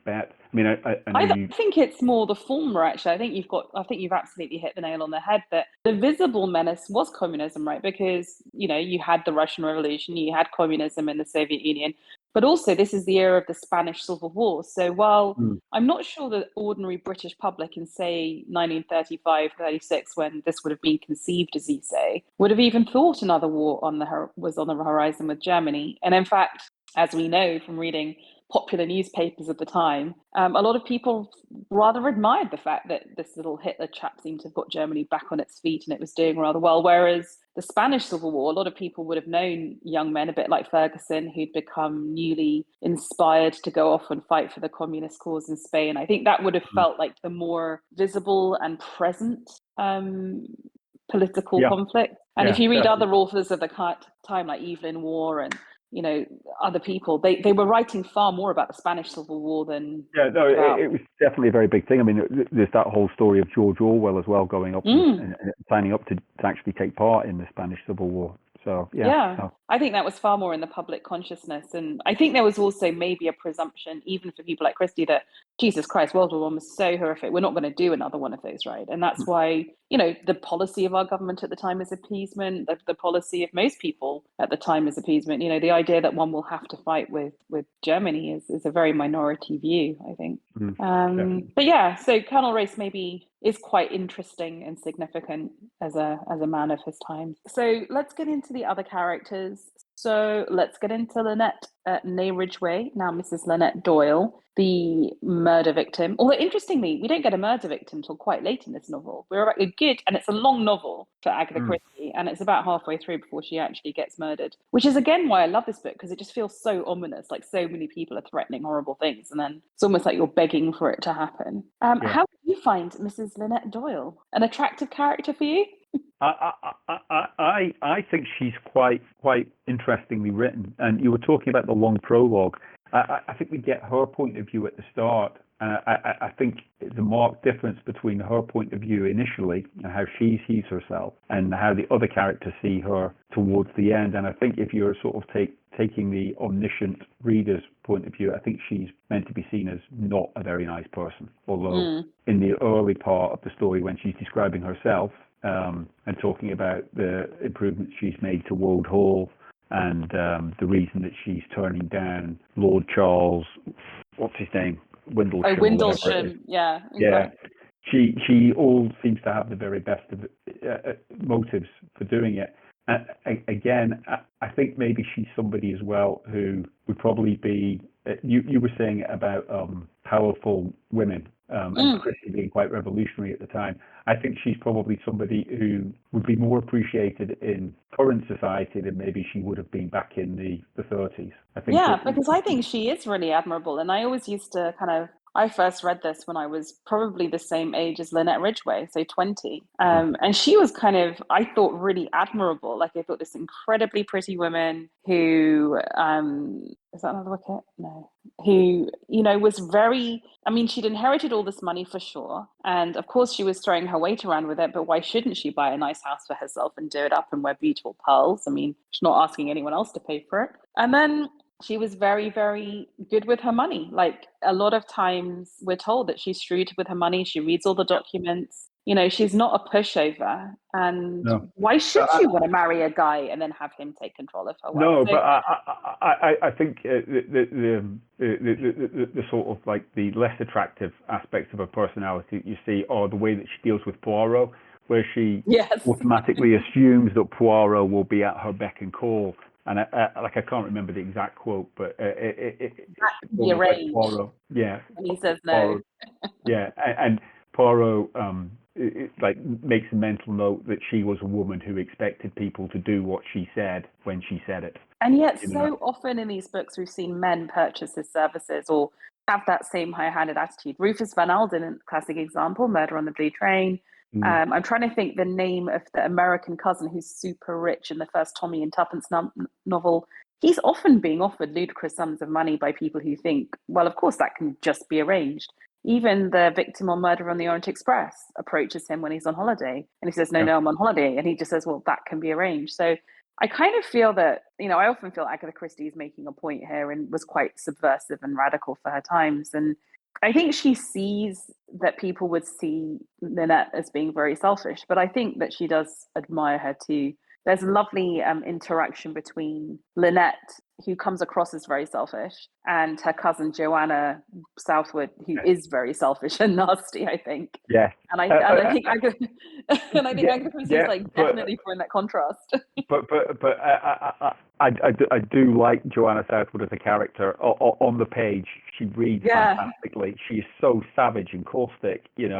bet. I mean, I think it's more the former, actually. I think you've absolutely hit the nail on the head that the visible menace was communism, right? Because, you had the Russian Revolution, you had communism in the Soviet Union, but also this is the era of the Spanish Civil War. So while I'm not sure the ordinary British public in, say, 1935, 36, when this would have been conceived, as you say, would have even thought another war was on the horizon with Germany. And in fact, as we know from reading popular newspapers at the time, a lot of people rather admired the fact that this little Hitler chap seemed to have got Germany back on its feet and it was doing rather well. Whereas the Spanish Civil War, a lot of people would have known young men, a bit like Ferguson, who'd become newly inspired to go off and fight for the communist cause in Spain. I think that would have felt like the more visible and present political Yeah, conflict. And if yeah, you read definitely. other authors of the time, like Evelyn Waugh and other people, they were writing far more about the Spanish Civil War than Yeah, no, about. it was definitely a very big thing. I mean, there's that whole story of George Orwell as well, going up Mm. and signing up to actually take part in the Spanish Civil War. So yeah, Yeah, no. I think that was far more in the public consciousness. And I think there was also maybe a presumption, even for people like Christie, that Jesus Christ, World War One was so horrific. We're not going to do another one of those, right? And that's why, the policy of our government at the time is appeasement. The policy of most people at the time is appeasement. The idea that one will have to fight with Germany is a very minority view, I think. Definitely. But yeah, so Colonel Race maybe is quite interesting and significant as a man of his time. So let's get into the other characters. So let's get into Lynette Ney Ridgway, now Mrs. Lynette Doyle, the murder victim. Although interestingly, we don't get a murder victim till quite late in this novel. We're about a good, and it's a long novel for Agatha Christie, and it's about halfway through before she actually gets murdered. Which is again why I love this book, because it just feels so ominous. Like so many people are threatening horrible things, and then it's almost like you're begging for it to happen. Yeah. How do you find Mrs. Lynette Doyle? An attractive character for you? I think she's quite interestingly written. And you were talking about the long prologue. I think we get her point of view at the start. I think the marked difference between her point of view initially and how she sees herself and how the other characters see her towards the end. And I think if you're sort of taking the omniscient reader's point of view, I think she's meant to be seen as not a very nice person. Although in the early part of the story, when she's describing herself, and talking about the improvements she's made to Wold Hall and the reason that she's turning down Lord Charles, what's his name, Windlesham. Windlesham, yeah. Yeah, she all seems to have the very best of motives for doing it. Again, I think maybe she's somebody as well who would probably be. You were saying about powerful women and Christie being quite revolutionary at the time. I think she's probably somebody who would be more appreciated in current society than maybe she would have been back in the 30s. I think. Yeah, because I think she is really admirable. And I always used to I first read this when I was probably the same age as Lynette Ridgway, so 20. And she was I thought, really admirable. Like, I thought this incredibly pretty woman who, is that another wicket? No. Who, was very, she'd inherited all this money for sure. And of course, she was throwing her weight around with it. But why shouldn't she buy a nice house for herself and do it up and wear beautiful pearls? She's not asking anyone else to pay for it. And then she was very, very good with her money. Like, a lot of times we're told that she's shrewd with her money. She reads all the documents. She's not a pushover. And No. why should she want to marry a guy and then have him take control of her wealth? No, but I think the sort of like the less attractive aspects of her personality you see are the way that she deals with Poirot, where she automatically assumes that Poirot will be at her beck and call. And I can't remember the exact quote, but like Poirot, yeah, and he says Poirot, no. yeah, and Poirot like makes a mental note that she was a woman who expected people to do what she said when she said it. And yet, so often in these books, we've seen men purchase his services or have that same high-handed attitude. Rufus Van Alden, classic example, Murder on the Blue Train. I'm trying to think the name of the American cousin who's super rich in the first Tommy and Tuppence novel. He's often being offered ludicrous sums of money by people who think, well, of course, that can just be arranged. Even the victim on Murder on the Orient Express approaches him when he's on holiday. And he says, no, I'm on holiday. And he just says, well, that can be arranged. So I kind of feel that, I often feel Agatha Christie is making a point here and was quite subversive and radical for her times. And I think she sees that people would see Lynette as being very selfish, but I think that she does admire her too. There's a lovely interaction between Lynette, who comes across as very selfish, and her cousin Joanna Southwood, who is very selfish and nasty, I think. Yeah. And I think Agatha Christie is definitely putting that contrast. But I do like Joanna Southwood as a character. On the page, she reads fantastically. She is so savage and caustic, and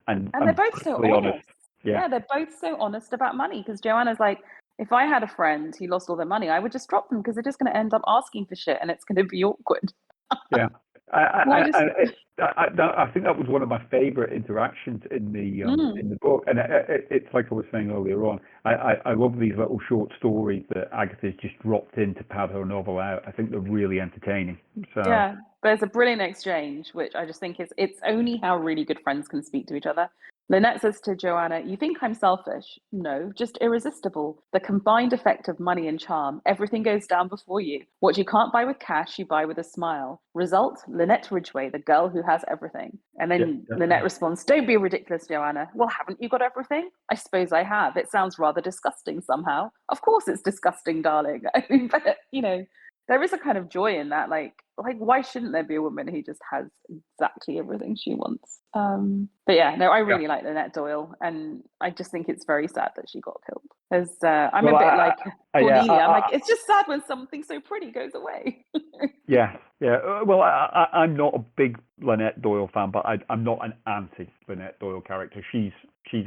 they're both so honest. Yeah, they're both so honest about money, because Joanna's like, if I had a friend who lost all their money, I would just drop them because they're just going to end up asking for shit and it's going to be awkward. Yeah. Well, I I, just I think that was one of my favorite interactions mm, in the book, and it's like I was saying earlier on. I love these little short stories that Agatha's just dropped in to pad her novel out. I think they're really entertaining. So yeah, there's a brilliant exchange, which I just think is it's only how really good friends can speak to each other. Lynette says to Joanna, "You think I'm selfish? No, just irresistible. The combined effect of money and charm. Everything goes down before you. What you can't buy with cash, you buy with a smile. Result, Lynette Ridgway, the girl who has everything." And yeah, then Lynette definitely. responds, "Don't be ridiculous, Joanna. Well, haven't you got everything? I suppose I have. It sounds rather disgusting somehow. Of course it's disgusting, darling." I mean, but, there is a kind of joy in that. Like why shouldn't there be a woman who just has exactly everything she wants? But yeah, no, I Yeah. really like Lynette Doyle, and I just think it's very sad that she got killed. Because I'm a Well, bit like yeah, Cornelia. I'm like, it's just sad when something so pretty goes away. yeah, yeah. Well, I'm not a big Lynette Doyle fan, but I'm not an anti Lynette Doyle character. She's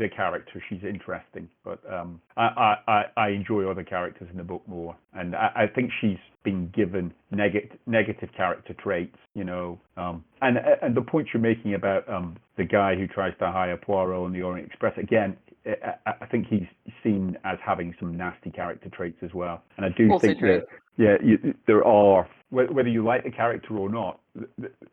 a character. She's interesting, but I enjoy other characters in the book more, and I think she's been given negative character traits. And the point you're making about the guy who tries to hire Poirot on the Orient Express again. I think he's seen as having some nasty character traits as well, and I do Also think true. that yeah, there are, whether you like the character or not,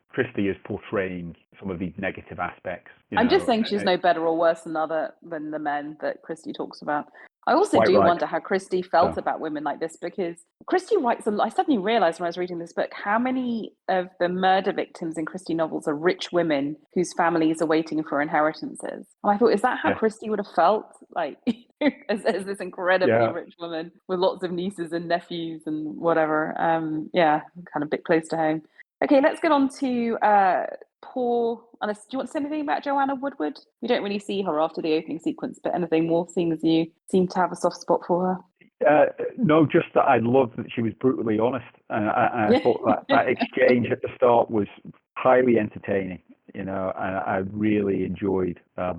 Christie is portraying some of these negative aspects, I'm just saying she's no better or worse than the men that Christie talks about. I also quite do right. wonder how Christie felt So, about women like this, because Christie writes a lot. I suddenly realized when I was reading this book how many of the murder victims in Christie novels are rich women whose families are waiting for inheritances. And I thought, is that how yeah, Christie would have felt? Like, as this incredibly yeah, rich woman with lots of nieces and nephews and whatever. Yeah, kind of bit close to home. Okay, let's get on to poor. Unless, do you want to say anything about Joanna Woodward? We don't really see her after the opening sequence, but anything more, seeing as you seem to have a soft spot for her. no, just that I loved that she was brutally honest, and I thought that exchange at the start was highly entertaining. And I really enjoyed. I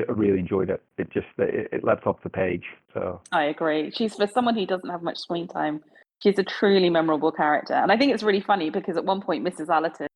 really enjoyed it. It leapt off the page. So I agree. She's, for someone who doesn't have much screen time, she's a truly memorable character. And I think it's really funny because at one point, Mrs. Allerton,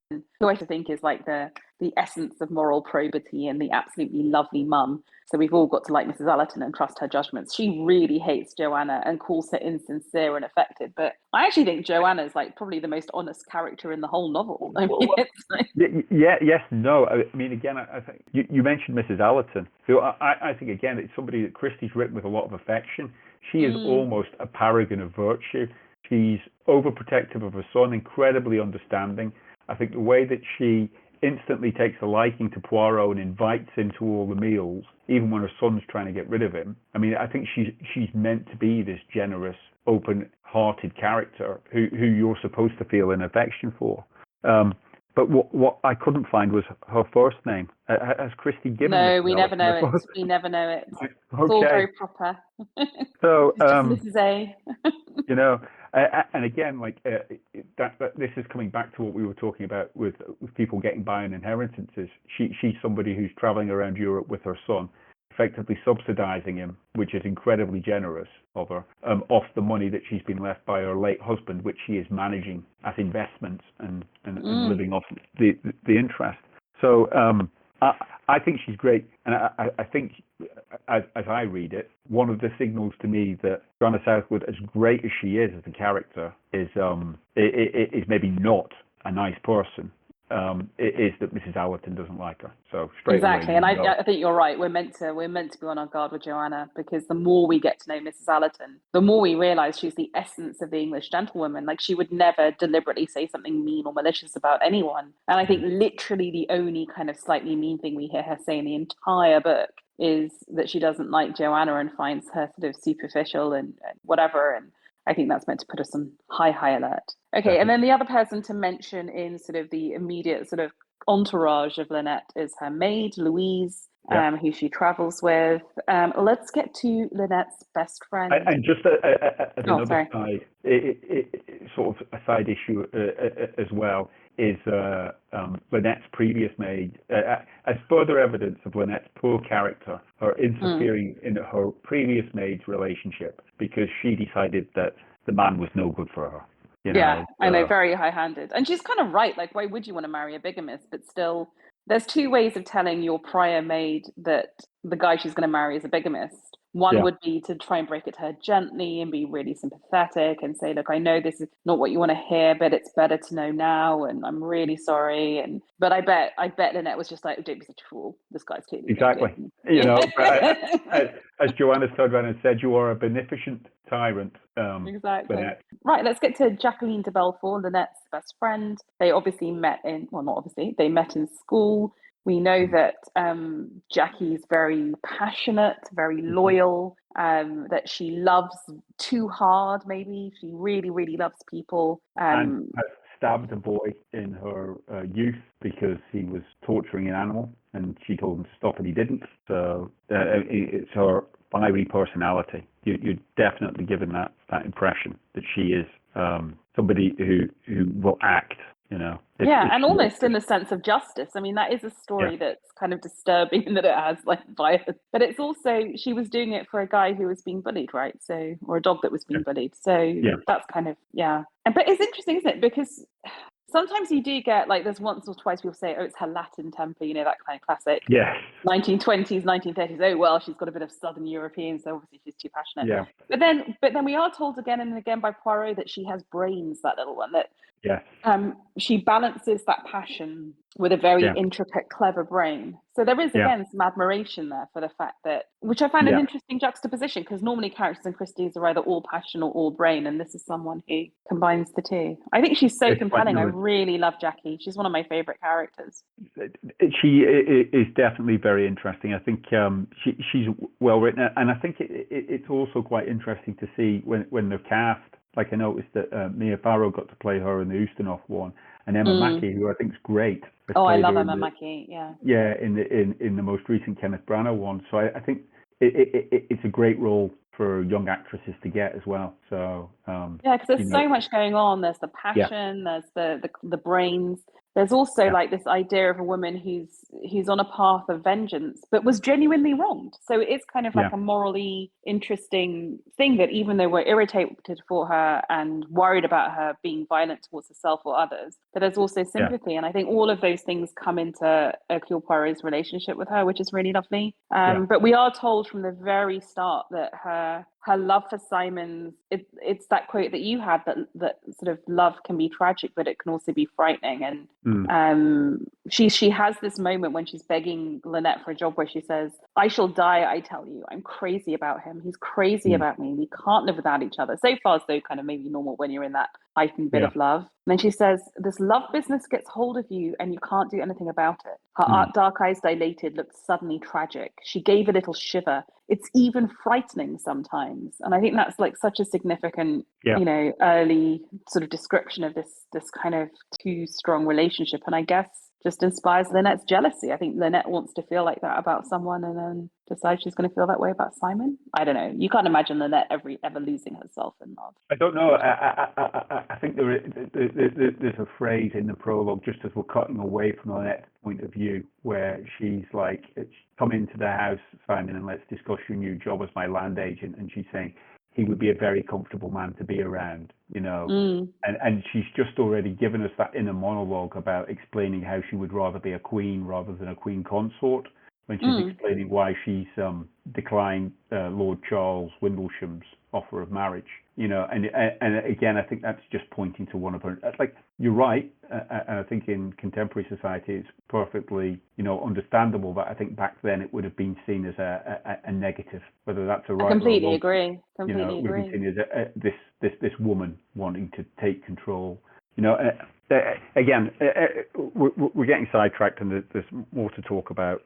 who I think is like the essence of moral probity and the absolutely lovely mum. So we've all got to like Mrs. Allerton and trust her judgments. She really hates Joanna and calls her insincere and affected. But I actually think Joanna is like probably the most honest character in the whole novel. I mean, well, it's like, yeah, yes, no. I mean, again, I think you mentioned Mrs. Allerton, who I think again it's somebody that Christie's written with a lot of affection. She is almost a paragon of virtue. She's overprotective of her son, incredibly understanding. I think the way that she instantly takes a liking to Poirot and invites him to all the meals, even when her son's trying to get rid of him. I mean, I think she's meant to be this generous, open-hearted character who you're supposed to feel an affection for. But what I couldn't find was her first name. Has Christie given no, Mrs. we never Allison know a it. first? We never know it. It's all Okay, very proper. so It's just Mrs. A. you know, and again, like that this is coming back to what we were talking about with people getting by on inheritances. She's somebody who's traveling around Europe with her son, effectively subsidizing him, which is incredibly generous of her, off the money that she's been left by her late husband, which she is managing as investments and living off the interest. So I think she's great, and I think, as I read it, one of the signals to me that Joanna Southwood, as great as she is as a character, is maybe not a nice person. It is that Mrs. Allerton doesn't like her. So straight away, Exactly, and you know. I think you're right. We're meant to be on our guard with Joanna, because the more we get to know Mrs. Allerton, the more we realise she's the essence of the English gentlewoman. Like, she would never deliberately say something mean or malicious about anyone. And I think literally the only kind of slightly mean thing we hear her say in the entire book is that she doesn't like Joanna and finds her sort of superficial and whatever. And I think that's meant to put us on high alert. Okay, and Definitely. then the other person to mention in sort of the immediate sort of entourage of Lynette is her maid, Louise, Yeah. who she travels with. Let's get to Lynette's best friend. And just as Oh, another sorry. side, sort of a side issue as well, is Lynette's previous maid. As further evidence of Lynette's poor character, her Mm. interfering in her previous maid's relationship because she decided that the man was no good for her. you Yeah, know. I know, very high-handed. And she's kind of right. Like, why would you want to marry a bigamist? But still, there's two ways of telling your prior maid that the guy she's going to marry is a bigamist. One Yeah, would be to try and break it to her gently and be really sympathetic and say, look, I know this is not what you want to hear, but it's better to know now, and I'm really sorry. And but I bet Lynette was just like, oh, don't be such a fool. This guy's clearly no exactly. good. You know, but Yeah. as Joanna Studman has said, you are a beneficent tyrant, Exactly. Lynette. Right, let's get to Jacqueline de Belfort, Lynette's best friend. They obviously met well, not obviously, they met in school. We know that Jackie's very passionate, very loyal, that she loves too hard, maybe. She really, really loves people. And has stabbed a boy in her youth because he was torturing an animal, and she told him to stop, and he didn't. So it's her fiery personality. You're definitely given that impression that she is somebody who will act. You know. Yeah, If and she almost in wants the sense of justice. I mean, that is a to. story that's kind of disturbing in that it has like violence, but it's also she was doing it for a guy who was being bullied, right? So, or a dog that was Yeah. being bullied. So Yeah. that's kind of but it's interesting, isn't it? Because sometimes you do get like there's once or twice people say, "Oh, it's her Latin temper," you know, that kind of classic Yes. 1920s, 1930s. Oh well, she's got a bit of Southern European, so obviously she's too passionate. Yeah. But then we are told again and again by Poirot that she has brains. That little one that Yes. she balances that passion with a very Yeah. intricate, clever brain. So there is Yeah. again some admiration there for the fact that, which I find an Yeah. interesting juxtaposition, because normally characters in Christie's are either all passion or all brain, and this is someone who combines the two. I think she's so It's like, compelling. I no, really love Jackie. She's one of my favorite characters. she is definitely very interesting. I think she's well written, and I think it's also quite interesting to see when they're cast. Like I noticed that Mia Farrow got to play her in the Ustinov one, and Emma Mackey, who I think is great, has Oh, I played love her Emma Mackey. Yeah. in the most recent Kenneth Branagh one. So I think it's a great role for young actresses to get as well. So yeah, because there's so much going on. There's the yeah. passion. There's the brains. There's also like this idea of a woman who's on a path of vengeance, but was genuinely wronged. So it's kind of like a morally interesting thing that even though we're irritated for her and worried about her being violent towards herself or others, that there's also sympathy. And I think all of those things come into Hercule Poirot's relationship with her, which is really lovely. But we are told from the very start that her love for Simon's, it's that quote that you had that sort of love can be tragic, but it can also be frightening. And she has this moment when she's begging Lynette for a job where she says, "I shall die, I tell you. I'm crazy about him. He's crazy about me. We can't live without each other." So far, so kind of maybe normal when you're in that heightened bit of love. And then she says, "This love business gets hold of you and you can't do anything about it." Her dark eyes dilated, looked suddenly tragic. She gave a little shiver. It's even frightening sometimes. And I think that's like such a significant, early sort of description of this kind of too strong relationship. And I guess just inspires Lynette's jealousy. I think Lynette wants to feel like that about someone and then decides she's going to feel that way about Simon. I don't know. You can't imagine Lynette ever losing herself in love. I don't know. I think there's a phrase in the prologue, just as we're cutting away from Lynette's point of view, where she's like, "Come into the house, Simon, and let's discuss your new job as my land agent." And she's saying, he would be a very comfortable man to be around, and she's just already given us that inner monologue about explaining how she would rather be a queen rather than a queen consort, when she's explaining why she's declined Lord Charles Windlesham's offer of marriage, and again, I think that's just pointing to one of her, like, you're right, and I think in contemporary society it's perfectly, understandable, but I think back then it would have been seen as a negative, whether that's a right or a wrong. Agree. It would be seen as this woman wanting to take control. Again, we're getting sidetracked, and there's more to talk about.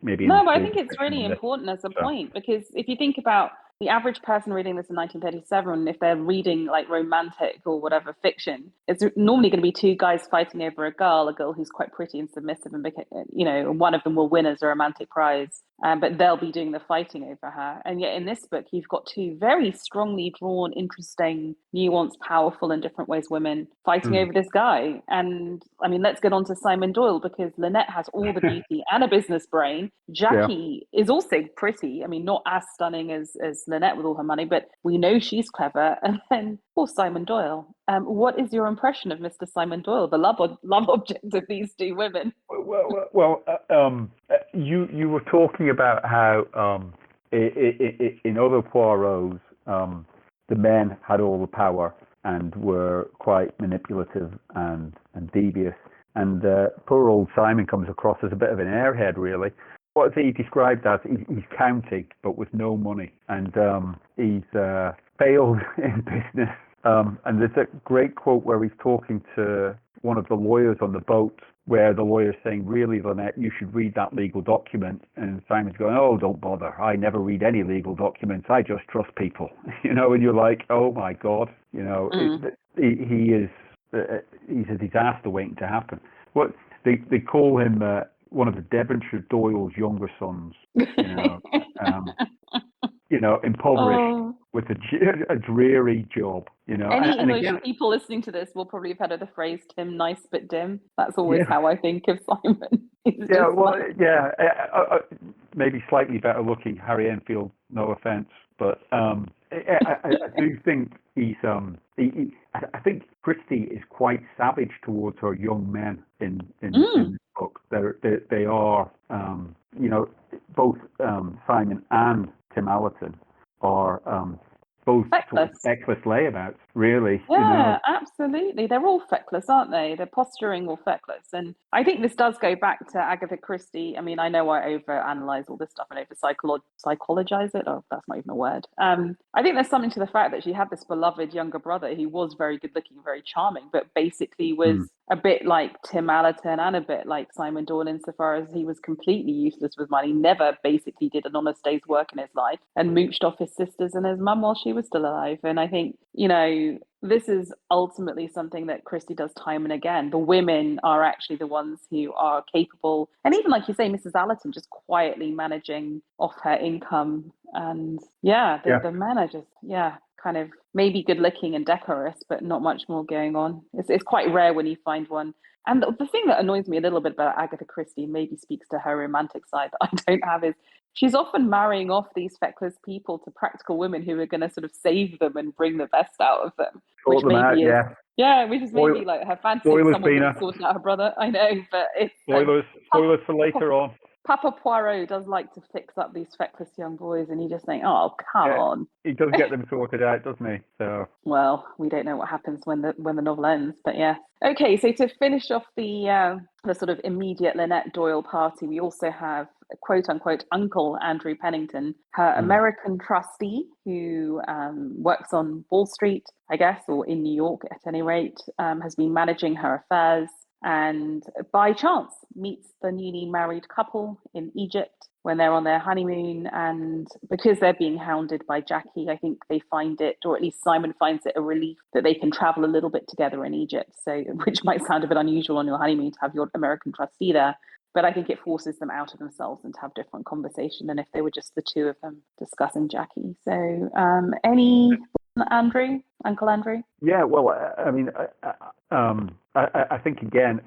Maybe. No, but I think it's really important as a point, because if you think about the average person reading this in 1937, if they're reading like romantic or whatever fiction, it's normally going to be two guys fighting over a girl who's quite pretty and submissive, and one of them will win as a romantic prize, but they'll be doing the fighting over her. And yet in this book, you've got two very strongly drawn, interesting, nuanced, powerful in different ways women fighting over this guy. And I mean, let's get on to Simon Doyle, because Lynette has all the beauty and a business brain. Jackie is also pretty. I mean, not as stunning as Lynette with all her money, but we know she's clever. And then, poor Simon Doyle. What is your impression of Mr. Simon Doyle, the love object of these two women? You were talking about how in other Poirots, the men had all the power and were quite manipulative and devious. And poor old Simon comes across as a bit of an airhead, really. What he described as he's counting, but with no money. And he's failed in business. And there's a great quote where he's talking to one of the lawyers on the boat, where the lawyer's saying, really, Lynette, you should read that legal document. And Simon's going, oh, don't bother. I never read any legal documents. I just trust people. And you're like, oh, my God. He is... he's a disaster waiting to happen. What they call him one of the Devonshire Doyle's younger sons. Impoverished with a dreary job. Any English people listening to this will probably have heard of the phrase "Tim nice but dim." That's always how I think of Simon. Maybe slightly better looking Harry Enfield. No offense, but I do think he's. I think Christie is quite savage towards her young men in this book. They are, both Simon and Tim Allerton are both feckless layabouts, really. Yeah, absolutely. They're all feckless, aren't they? They're posturing or feckless. And I think this does go back to Agatha Christie. I mean, I know I overanalyze all this stuff and psychologize it. Oh, that's not even a word. I think there's something to the fact that she had this beloved younger brother who was very good looking, very charming, but basically was a bit like Tim Allerton and a bit like Simon Doyle insofar as he was completely useless with money, never basically did an honest day's work in his life, and mooched off his sisters and his mum while she was still alive. And I think, this is ultimately something that Christie does time and again. The women are actually the ones who are capable, and even like you say, Mrs. Allerton just quietly managing off her income. And the men are just, kind of maybe good looking and decorous, but not much more going on. It's quite rare when you find one. And the thing that annoys me a little bit about Agatha Christie, maybe speaks to her romantic side that I don't have, is she's often marrying off these feckless people to practical women who are going to sort of save them and bring the best out of them. Which maybe like her fancy someone will sort out her brother. I know, but it's spoilers for later on. Papa Poirot does like to fix up these feckless young boys, and you just think, oh, come on. He does get them sorted out, doesn't he? So. Well, we don't know what happens when the novel ends, but yeah. Okay, so to finish off the sort of immediate Lynette Doyle party, we also have quote unquote Uncle Andrew Pennington, her American trustee who works on Wall Street, I guess, or in New York at any rate, has been managing her affairs, and by chance meets the newly married couple in Egypt when they're on their honeymoon. And because they're being hounded by Jackie, I think they find it, or at least Simon finds it, a relief that they can travel a little bit together in Egypt. So, which might sound a bit unusual on your honeymoon to have your American trustee there. But I think it forces them out of themselves and to have different conversation than if they were just the two of them discussing Jackie. So any Uncle Andrew? Yeah, well, I mean, I think, again,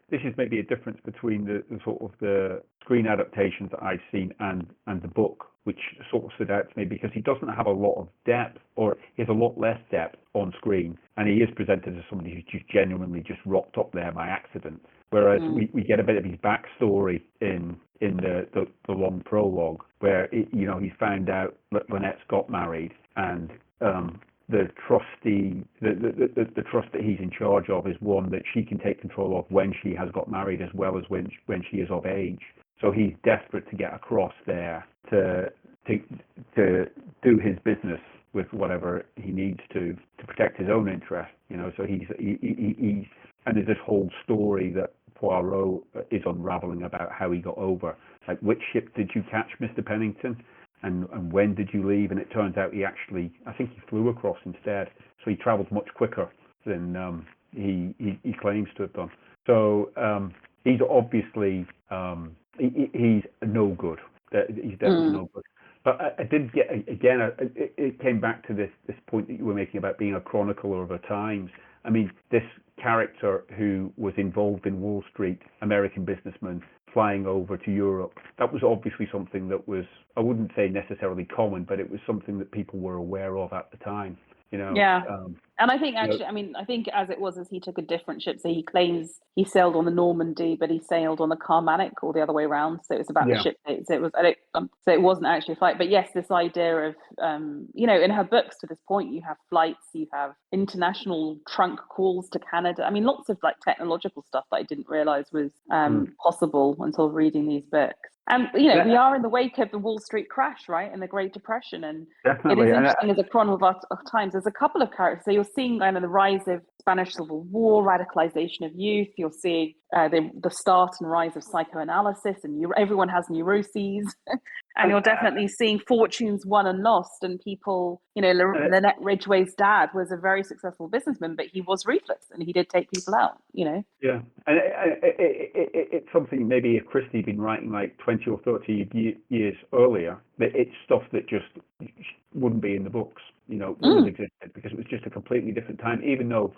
this is maybe a difference between the sort of the screen adaptations that I've seen and the book, which sort of stood out to me because he doesn't have a lot of depth, or he has a lot less depth on screen, and he is presented as somebody who's just genuinely just rocked up there by accident. Whereas we get a bit of his backstory in the long prologue, where he's found out that Lynette's got married, and the trustee, the trust that he's in charge of is one that she can take control of when she has got married, as well as when she is of age. So he's desperate to get across there to do his business with whatever he needs to protect his own interest. So he's and there's this whole story that Poirot is unraveling about how he got over. Like, which ship did you catch, Mr. Pennington? And when did you leave? And it turns out I think he flew across instead. So he travelled much quicker than he claims to have done. So he's obviously, he's no good. He's definitely no good. But I did get, again, it came back to this point that you were making about being a chronicler of the times. I mean, this character who was involved in Wall Street, American businessman, flying over to Europe. That was obviously something that was, I wouldn't say necessarily common, but it was something that people were aware of at the time. Yeah. And I think you know, actually, I mean, I think as it was, as he took a different ship. So he claims he sailed on the Normandy, but he sailed on the Carmanic, or the other way around. So it was about the yeah, ship dates. So it was, so it wasn't actually a flight. But yes, this idea of, in her books to this point, you have flights, you have international trunk calls to Canada. I mean, lots of like technological stuff that I didn't realize was possible until reading these books. And we are in the wake of the Wall Street crash, right, and the Great Depression, and definitely. it is interesting as a chronicle of times. There's a couple of characters. So you're seeing kind of the rise of Spanish Civil War, radicalization of youth. You're seeing the start and rise of psychoanalysis, and everyone has neuroses. And you're definitely seeing fortunes won and lost, and people. Lynette Ridgway's dad was a very successful businessman, but he was ruthless, and he did take people out. Yeah, and it's something maybe if Christie had been writing like 20 or 30 years earlier, that it's stuff that just wouldn't be in the books, wouldn't have existed, because it was just a completely different time, even though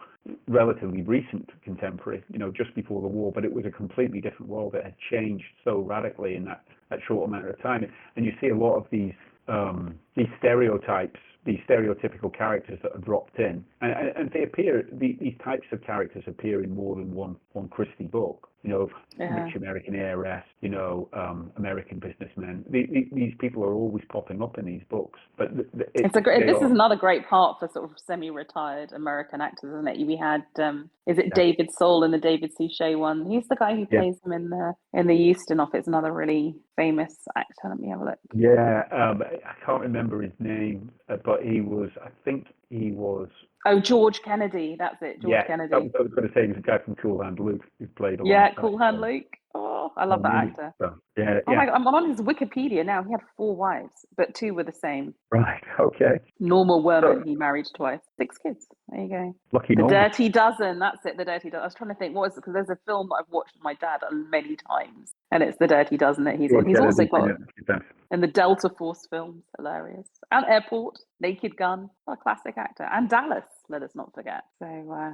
relatively recent contemporary, just before the war, but it was a completely different world that had changed so radically in that short amount of time. And you see a lot of these stereotypes, these stereotypical characters that are dropped in, and they appear. These types of characters appear in more than one Christie book. Rich American heiress, American businessmen. These people are always popping up in these books. But this is another great part for sort of semi-retired American actors, isn't it? We had David Soul in the David Suchet one. He's the guy who plays him in the Euston Office. Another really famous actor. Let me have a look. Yeah, I can't remember his name, but I think he was. Oh, George Kennedy. That's it, George Kennedy. I was going to say he's a guy from Cool Hand Luke who played a lot. Yeah, Cool Hand Luke. Oh, I love that actor. Oh my God, I'm on his Wikipedia now. He had 4 wives, but 2 were the same. Right. Okay. Norma Werman, he married twice. 6 kids. There you go. Lucky The Norma. Dirty Dozen. That's it. The Dirty Dozen. I was trying to think, what is it? Because there's a film that I've watched with my dad many times, and it's The Dirty Dozen that he's in. He's also got in the Delta Force films. Hilarious. And Airport, Naked Gun. What a classic actor. And Dallas, let us not forget. So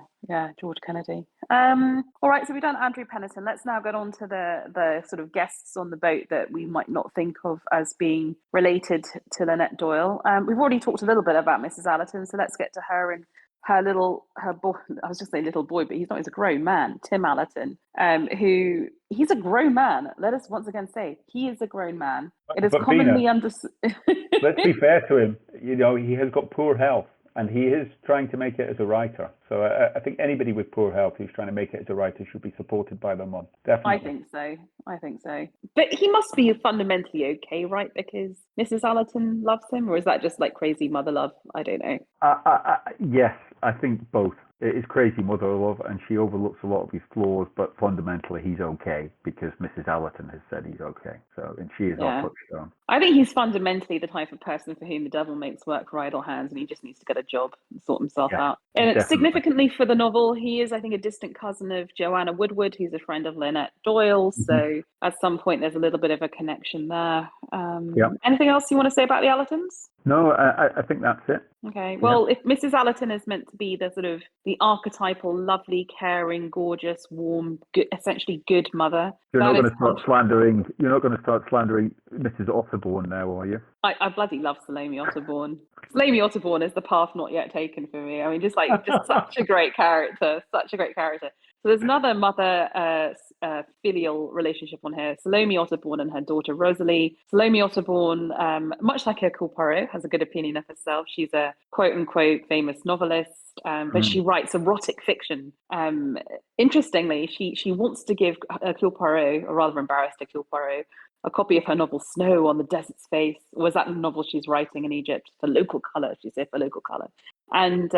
George Kennedy. All right, so we've done Andrew Pennerton. Let's now get on to the sort of guests on the boat that we might not think of as being related to Lynette Doyle. We've already talked a little bit about Mrs. Allerton, so let's get to her and her boy. I was just saying little boy, but he's not. He's a grown man, Tim Allerton, who he's a grown man. Let us once again say he is a grown man. It is commonly understood. Let's be fair to him. He has got poor health, and he is trying to make it as a writer. So I think anybody with poor health who's trying to make it as a writer should be supported by their mum. Definitely. I think so. But he must be fundamentally okay, right? Because Mrs. Allerton loves him, or is that just like crazy mother love? I don't know. Yes, I think both. It is crazy mother love, and she overlooks a lot of his flaws, but fundamentally he's okay because Mrs. Allerton has said he's okay. So, and she is not touched on. I think he's fundamentally the type of person for whom the devil makes work for idle hands, and he just needs to get a job and sort himself out. And definitely. Significantly for the novel, he is, I think, a distant cousin of Joanna Woodward, who's a friend of Lynette Doyle. Mm-hmm. So at some point, there's a little bit of a connection there. Anything else you want to say about the Allertons? No, I think that's it. Okay. Well, if Mrs. Allerton is meant to be the sort of the archetypal, lovely, caring, gorgeous, warm, good, essentially good mother. You're not going to start slandering Mrs. Otterbourne now, are you? I bloody love Salome Otterbourne. Salome Otterbourne is the path not yet taken for me. I mean, just such a great character, such a great character. So there's another mother filial relationship on here. Salome Otterbourne and her daughter Rosalie. Salome Otterbourne, much like Hercule Poirot, has a good opinion of herself. She's a quote-unquote famous novelist, but she writes erotic fiction. Interestingly, she wants to give Hercule Poirot, or rather embarrassed Hercule Poirot, a copy of her novel Snow on the Desert's Face. Was that the novel she's writing in Egypt? For local colour, she said, for local colour. And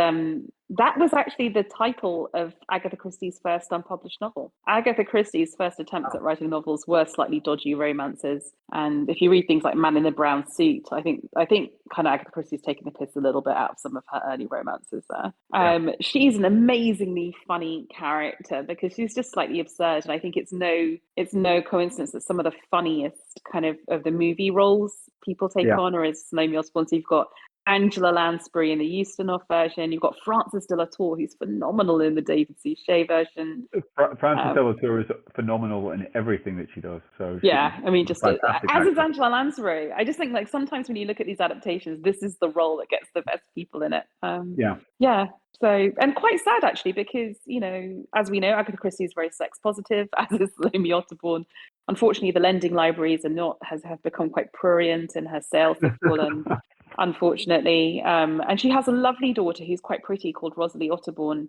that was actually the title of Agatha Christie's first unpublished novel. Agatha Christie's first attempts at writing novels were slightly dodgy romances. And if you read things like Man in the Brown Suit, I think kind of Agatha Christie's taking the piss a little bit out of some of her early romances there. She's an amazingly funny character because she's just slightly absurd. And I think it's no coincidence that some of the funniest kind of the movie roles people take on are as Salome Osborne. So you've got Angela Lansbury in the Ustinov version. You've got Frances de la Tour, who's phenomenal in the David Suchet version. Frances de la Tour is phenomenal in everything that she does. So yeah, I mean, just as actor. is Angela Lansbury. I just think like sometimes when you look at these adaptations, this is the role that gets the best people in it. Yeah. So, and quite sad actually, because as we know, Agatha Christie is very sex positive, as is Salome Otterborn. Unfortunately, the lending libraries have become quite prurient, and her sales have fallen. Unfortunately, and she has a lovely daughter who's quite pretty called Rosalie Otterborn.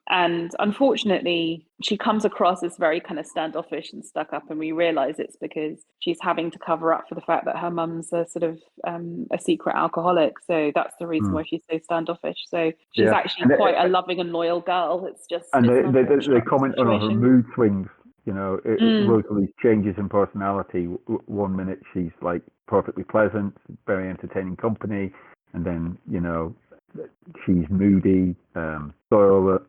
And unfortunately, she comes across as very kind of standoffish and stuck up, and we realise it's because she's having to cover up for the fact that her mum's a sort of a secret alcoholic. So that's the reason why she's so standoffish. So she's actually quite a loving and loyal girl. It's just they comment on her mood swings. Rosalie's changes in personality. One minute she's like perfectly pleasant, very entertaining company, and then she's moody, surly,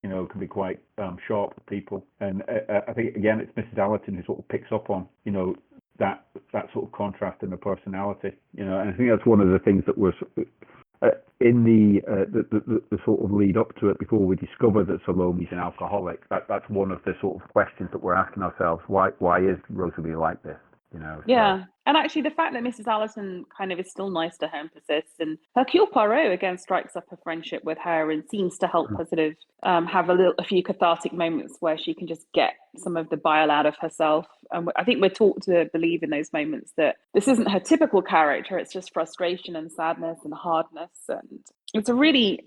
can be quite sharp with people. And I think again it's Mrs. Allerton who sort of picks up on that sort of contrast in the personality. And I think that's one of the things that was in the sort of lead up to it, before we discover that Salome's an alcoholic. That's one of the sort of questions that we're asking ourselves. Why is Rosalie like this? Yeah. And actually, the fact that Mrs. Allerton kind of is still nice to her and persists, and Hercule Poirot again strikes up a friendship with her and seems to help her sort of have a few cathartic moments where she can just get some of the bile out of herself. And I think we're taught to believe in those moments that this isn't her typical character; it's just frustration and sadness and hardness. And I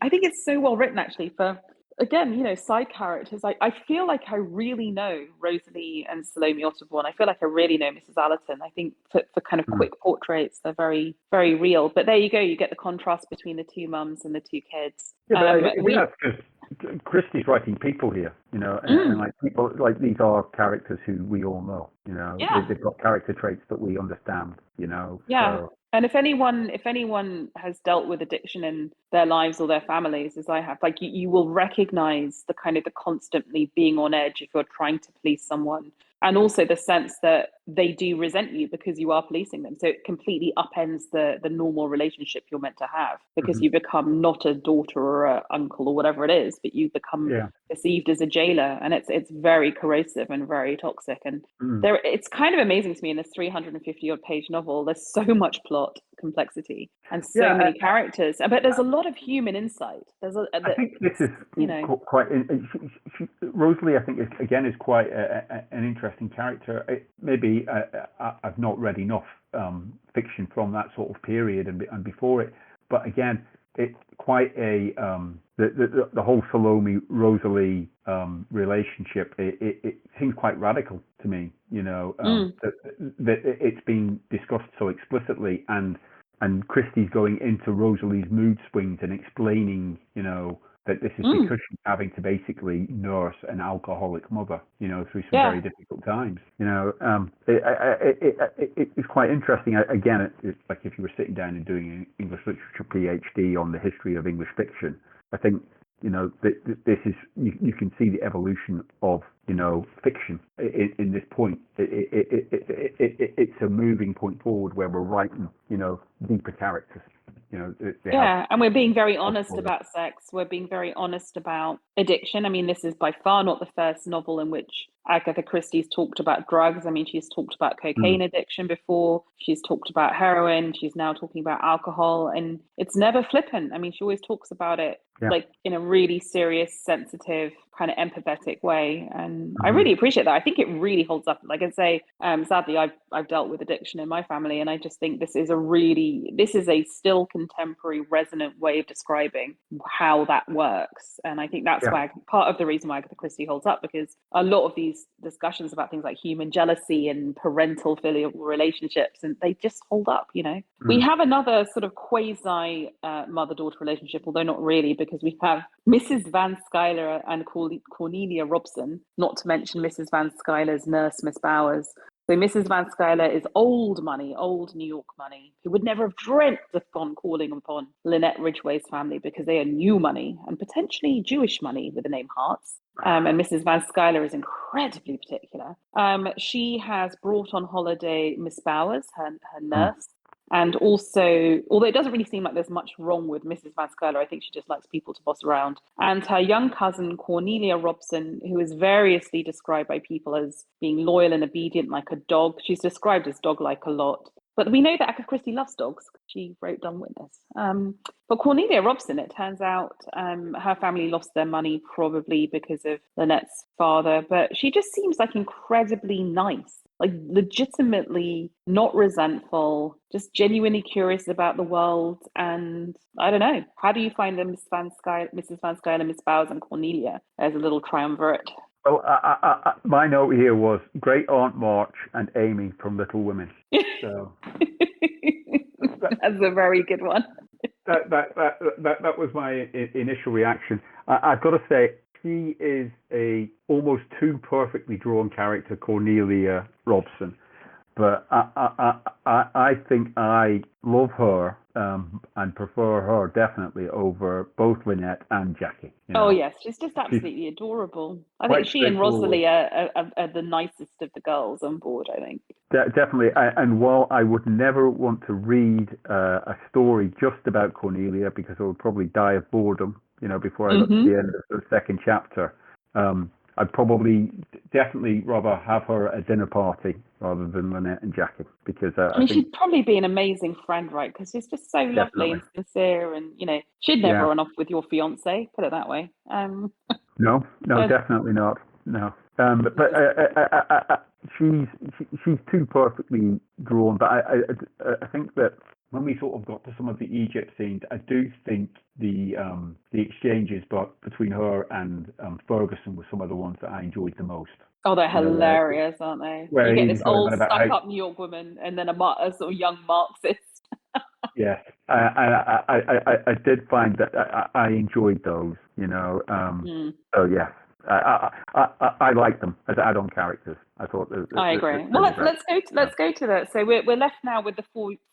think it's so well written actually for. Again, side characters. I feel like I really know Rosalie and Salome Otterborn. I feel like I really know Mrs. Allerton. I think for kind of quick portraits, they're very, very real. But there you go. You get the contrast between the two mums and the two kids. Yeah, that's because Christie's writing people here, and like people, like these are characters who we all know, they've got character traits that we understand, Yeah. So. And if anyone has dealt with addiction in their lives or their families, as I have, like you will recognize the kind of the constantly being on edge if you're trying to police someone, and also the sense that they do resent you because you are policing them. So it completely upends the normal relationship you're meant to have, because you become not a daughter or an uncle or whatever it is, but you become perceived as a jailer, and it's very corrosive and very toxic. And it's kind of amazing to me in this 350 odd page novel. There's so much plot complexity and so many characters, but there's a lot of human insight. I think this is quite. Rosalie, I think, is quite an interesting character. Maybe I've not read enough fiction from that sort of period and before it, but again, it's quite a the whole Salome Rosalie relationship. It seems quite radical to me. That it's been discussed so explicitly, and Christie's going into Rosalie's mood swings and explaining, that this is because she's having to basically nurse an alcoholic mother, through some very difficult times. It's quite interesting. Again, it's like if you were sitting down and doing an English literature PhD on the history of English fiction. I think this is you can see the evolution of fiction in this point. It's a moving point forward where we're writing deeper characters. And we're being very honest about sex. We're being very honest about addiction. I mean, this is by far not the first novel in which Agatha Christie's talked about drugs. I mean, she's talked about cocaine addiction before. She's talked about heroin. She's now talking about alcohol, and it's never flippant. I mean, she always talks about it like in a really serious, sensitive, kind of empathetic way. And I really appreciate that. I think it really holds up. Like I say, sadly, I've dealt with addiction in my family, and I just think this is a still contemporary, resonant way of describing how that works. And I think that's why part of the reason why Agatha Christie holds up, because a lot of these discussions about things like human jealousy and parental filial relationships, and they just hold up. We have another sort of quasi mother-daughter relationship, although not really, because we have Mrs. Van Schuyler and Cornelia Robson, not to mention Mrs. Van Schuyler's nurse, Miss Bowers. So Mrs. Van Schuyler is old money, old New York money, who would never have dreamt of gone calling upon Lynette Ridgway's family, because they are new money and potentially Jewish money with the name Hearts. And Mrs. Van Schuyler is incredibly particular. She has brought on holiday Miss Bowers, her nurse, And also, although it doesn't really seem like there's much wrong with Mrs. Van Skyler, I think she just likes people to boss around. And her young cousin, Cornelia Robson, who is variously described by people as being loyal and obedient like a dog. She's described as dog-like a lot. But we know that Agatha Christie loves dogs. She wrote Dumb Witness. But Cornelia Robson, it turns out, her family lost their money probably because of Lynette's father. But she just seems like incredibly nice, like legitimately not resentful, just genuinely curious about the world. And I don't know, how do you find them, Mrs. Van Skyler, Miss Bowers, and Cornelia as a little triumvirate? Well, my note here was Great Aunt March and Amy from Little Women. So that's a very good one. That was my initial reaction. I've got to say, she is a almost too perfectly drawn character, Cornelia Robson. But I think I love her and prefer her definitely over both Lynette and Jackie. Oh, yes. She's just absolutely adorable. I think she and Rosalie are the nicest of the girls on board, I think. Definitely. And while I would never want to read a story just about Cornelia, because I would probably die of boredom, before I got to the end of the second chapter, I'd probably definitely rather have her at a dinner party rather than Lynette and Jackie, because I think she'd probably be an amazing friend, right? Because she's just so lovely and sincere, and she'd never run off with your fiance. Put it that way. No, definitely not. No, but she's too perfectly drawn. But I think that when we sort of got to some of the Egypt scenes, I do think the exchanges between her and Ferguson were some of the ones that I enjoyed the most. Oh, they're hilarious, aren't they? You get this old stuck-up New York woman and then a sort of young Marxist. Yes, I did find that I enjoyed those, So yes, I like them as add-on characters. I thought. I agree. Well, let's go to that. So we're left now with the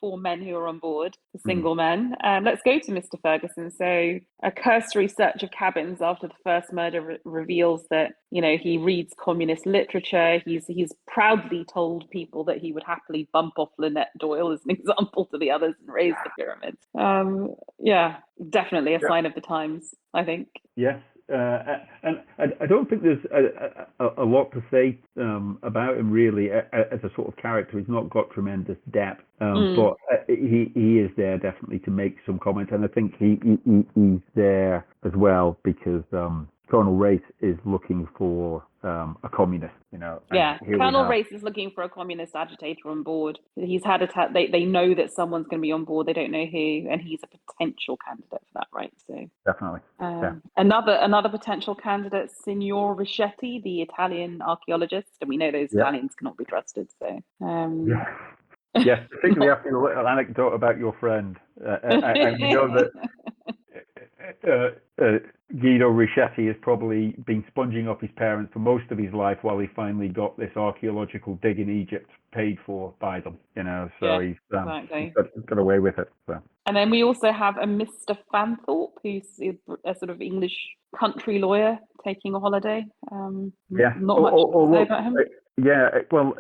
four men who are on board, the single men. Let's go to Mr. Ferguson. So a cursory search of cabins after the first murder reveals that he reads communist literature. He's proudly told people that he would happily bump off Lynette Doyle as an example to the others and raise the pyramids. Yeah, definitely a sign of the times, I think. Yes. And I don't think there's a lot to say about him really as a sort of character. He's not got tremendous depth, but he is there definitely to make some comments, and I think he's there as well because Colonel Race is looking for a communist, Yeah, Colonel Race is looking for a communist agitator on board. He's had they know that someone's going to be on board. They don't know who, and he's a potential candidate for that, right? So definitely. Another potential candidate, Signor Richetti, the Italian archaeologist, and we know those Italians cannot be trusted. So yes, particularly after the little anecdote about your friend, and we know that. Guido Richetti has probably been sponging up his parents for most of his life while he finally got this archaeological dig in Egypt paid for by them, so he's got away with it. So. And then we also have a Mr. Fanthorpe, who's a sort of English country lawyer taking a holiday. Not much to say about him. Yeah, well,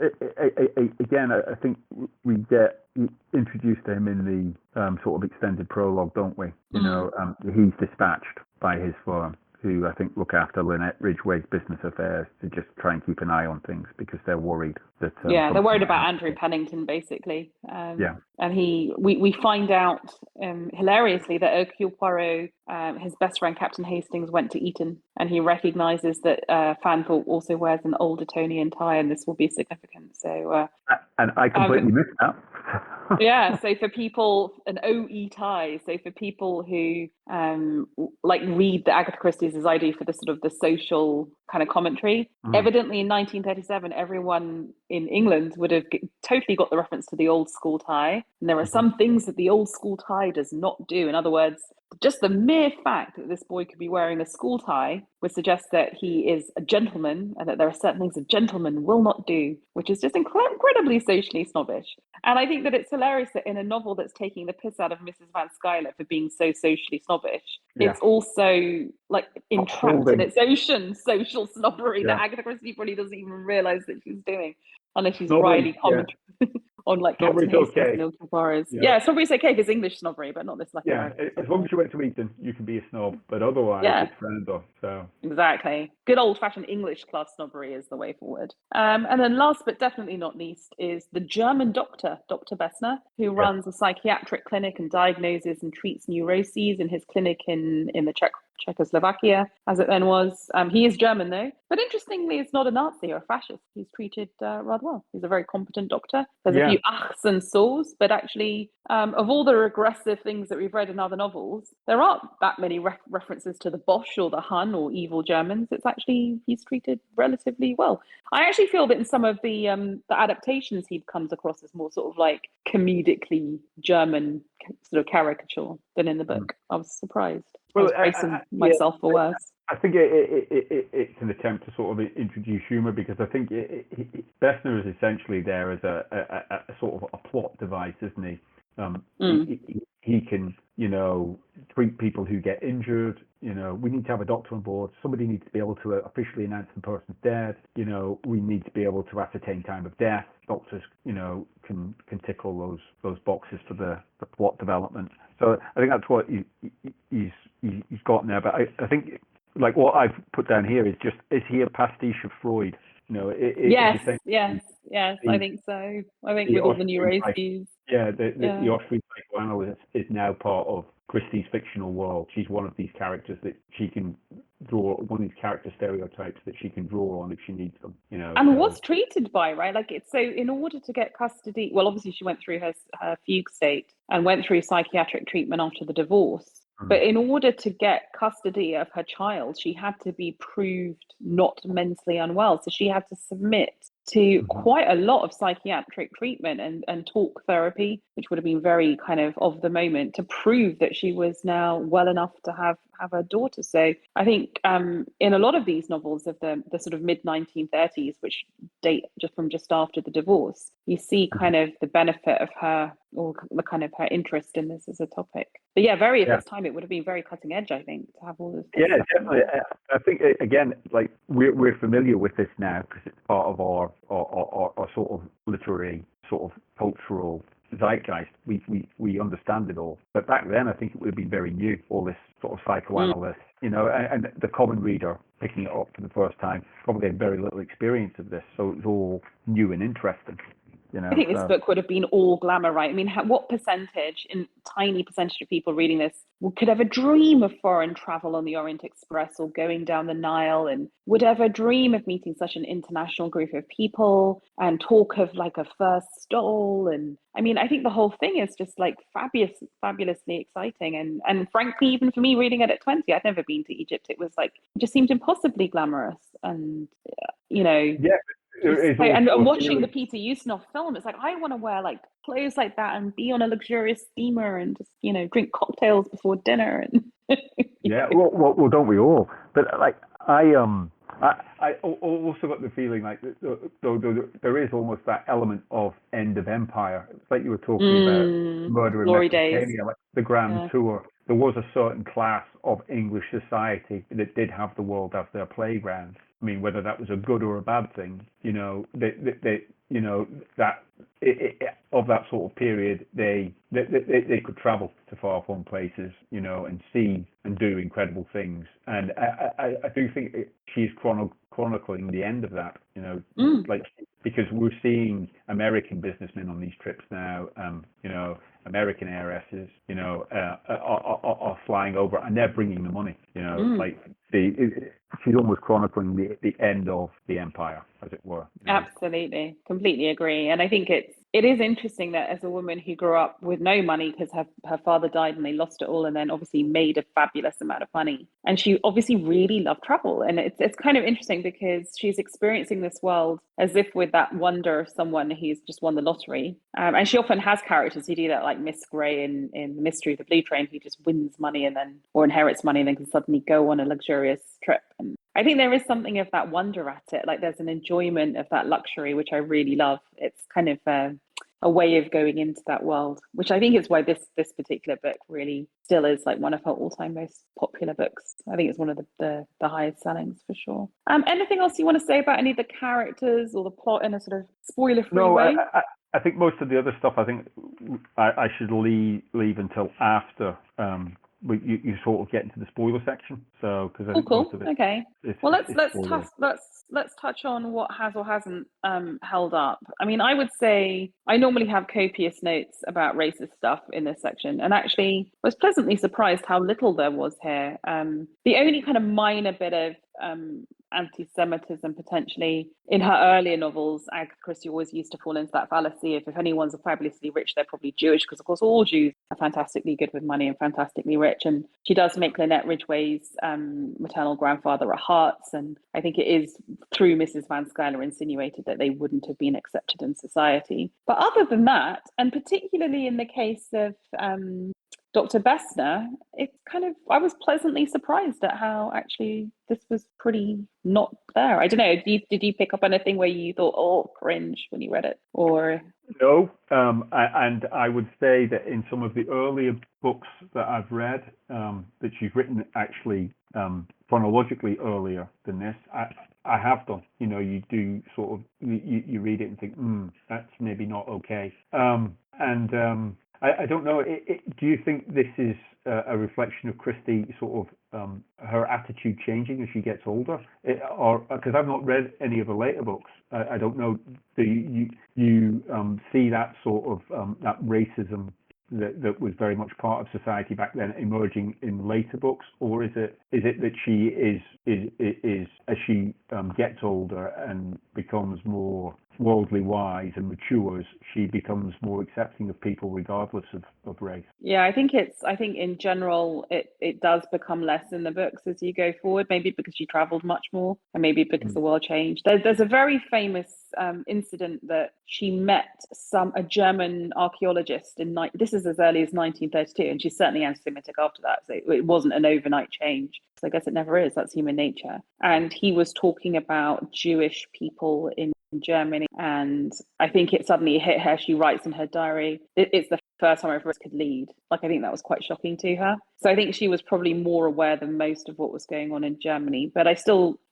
again, I think we get introduced to him in the sort of extended prologue, don't we? He's dispatched by his firm, who I think look after Lynette Ridgway's business affairs, to just try and keep an eye on things because they're worried that. They're worried about Andrew Pennington, basically. And we find out hilariously that Hercule Poirot, his best friend Captain Hastings, went to Eton, and he recognises that Fanthorpe also wears an old Etonian tie, and this will be significant. So. And I completely missed that. So for people, an OE tie. So for people who read the Agatha Christie's as I do for the sort of the social kind of commentary, evidently in 1937, everyone in England would have totally got the reference to the old school tie. And there are some things that the old school tie does not do. In other words, just the mere fact that this boy could be wearing a school tie would suggest that he is a gentleman and that there are certain things a gentleman will not do, which is just incredibly socially snobbish. And I think that it's hilarious that in a novel that's taking the piss out of Mrs. Van Skyler for being so socially snobbish, it's also entrapped in its ocean social snobbery that Agatha Christie probably doesn't even realise that she's doing, unless she's wryly on like Captain Snobbery's Hastings okay. and Ilka Forest. You know, Yeah, snobbery's okay because English snobbery, but not this Latin yeah, American as long snobbery. as you went to Eton, you can be a snob, but otherwise Yeah. it's frowned on. So Exactly. Good old fashioned English class snobbery is the way forward. And then last but definitely not least is the German doctor, Dr. Bessner, who yeah, runs a psychiatric clinic and diagnoses and treats neuroses in his clinic in the Czechoslovakia, as it then was. He is German, though. But interestingly, it's not a Nazi or a fascist. He's treated rather well. He's a very competent doctor. There's a yeah, few achs and saws, but actually, of all the regressive things that we've read in other novels, there aren't that many references to the Bosch or the Hun or evil Germans. It's actually, he's treated relatively well. I actually feel that in some of the adaptations, he comes across as more sort of like comedically German sort of caricature than in the mm. book. I was surprised. I Well, was bracing yeah, myself for worse. I think it's an attempt to sort of introduce humor because I think Bessner is essentially there as a sort of a plot device, isn't he? He can, treat people who get injured. We need to have a doctor on board. Somebody needs to be able to officially announce the person's dead. We need to be able to ascertain time of death. Doctors, can tickle those boxes for the plot development. So I think that's what he's gotten there. But I think like what I've put down here is he a pastiche of Freud? Yes, I think so. I think the with all the Austrian neuroses. the Austrian psychoanalyst is now part of Christie's fictional world. She's one of these characters that she can draw, one of these character stereotypes that she can draw on if she needs them. And was treated by, right? Like it's so in order to get custody, well, obviously she went through her fugue state and went through psychiatric treatment after the divorce. But in order to get custody of her child, she had to be proved not mentally unwell. So she had to submit to quite a lot of psychiatric treatment and talk therapy, which would have been very kind of the moment to prove that she was now well enough to have a daughter. So I think in a lot of these novels of the sort of mid 1930s, which date just after the divorce, you see kind of the benefit of her or the kind of her interest in this as a topic. But yeah, very of its time, it would have been very cutting edge, I think, to have all of this. Yeah, definitely. I think again, like we're familiar with this now because it's part of our sort of literary, sort of cultural zeitgeist. We understand it all. But back then, I think it would have been very new. All this sort of psychoanalyst, and the common reader picking it up for the first time probably had very little experience of this, so it was all new and interesting. I think this book would have been all glamour, right? I mean, what percentage, tiny percentage of people reading this could ever dream of foreign travel on the Orient Express or going down the Nile and would ever dream of meeting such an international group of people and talk of like a first stole? And I mean, I think the whole thing is just like fabulously exciting. And frankly, even for me reading it at 20, I'd never been to Egypt. It just seemed impossibly glamorous. And, Yeah. And watching the Peter Ustinov film, it's like I want to wear like clothes like that and be on a luxurious steamer and just drink cocktails before dinner. And yeah, well, don't we all? But like I also got the feeling like there is almost that element of end of empire. It's like you were talking about Murder in Mesopotamia, like the Grand Tour. There was a certain class of English society that did have the world as their playground. I mean, whether that was a good or a bad thing, of that sort of period, they could travel to far-flung places, and see and do incredible things. And I do think she's chronicling the end of that, like because we're seeing American businessmen on these trips now, American heiresses, are flying over and they're bringing the money, like she's almost chronicling the end of the empire, as it were. Absolutely, completely agree. And I think it is interesting that as a woman who grew up with no money because her father died and they lost it all, and then obviously made a fabulous amount of money, and she obviously really loved travel. And it's kind of interesting because she's experiencing this world as if with that wonder of someone who's just won the lottery. And she often has characters who do that, like Miss Grey in The Mystery of the Blue Train, who just wins money or inherits money and then can suddenly go on a luxurious trip. And I think there is something of that wonder at it. Like there's an enjoyment of that luxury, which I really love. It's kind of a way of going into that world, which I think is why this particular book really still is like one of her all-time most popular books. I think it's one of the highest sellings for sure. Anything else you want to say about any of the characters or the plot in a sort of spoiler-free way? I think most of the other stuff, I think I should leave until after you sort of get into the spoiler section. So because I think most Cool. of it Okay. is Well, is spoiler. let's touch on what has or hasn't held up. I mean, I would say I normally have copious notes about racist stuff in this section, and actually was pleasantly surprised how little there was here. The only kind of minor bit of anti-Semitism potentially in her earlier novels, Agatha Christie always used to fall into that fallacy of if anyone's fabulously rich, they're probably Jewish, because of course all Jews are fantastically good with money and fantastically rich. And she does make Lynette Ridgway's maternal grandfather a Hartz, and I think it is through Mrs. Van Schuyler insinuated that they wouldn't have been accepted in society. But other than that, and particularly in the case of Dr. Bessner, it's kind of, I was pleasantly surprised at how actually this was pretty not there. I don't know, did you pick up anything where you thought, oh, cringe when you read it? Or No, and I would say that in some of the earlier books that I've read, that she's written actually chronologically earlier than this, I have done. You know, you do sort of, you read it and think, that's maybe not okay. I don't know, do you think this is a reflection of Christie sort of her attitude changing as she gets older? Or because I've not read any of her later books, I don't know, do you see that sort of that racism that was very much part of society back then emerging in later books, or is it that she is as she gets older and becomes more worldly wise and matures, she becomes more accepting of people regardless of race? yeah, I think in general it does become less in the books as you go forward, maybe because she traveled much more and maybe because the world changed. There's a very famous incident that she met a German archaeologist this is as early as 1932, and she's certainly anti-Semitic after that, so it wasn't an overnight change. So I guess it never is. That's human nature. And he was talking about Jewish people in Germany, and I think it suddenly hit her. She writes in her diary, it's the first time I ever could lead. Like, I think that was quite shocking to her. So I think she was probably more aware than most of what was going on in Germany. But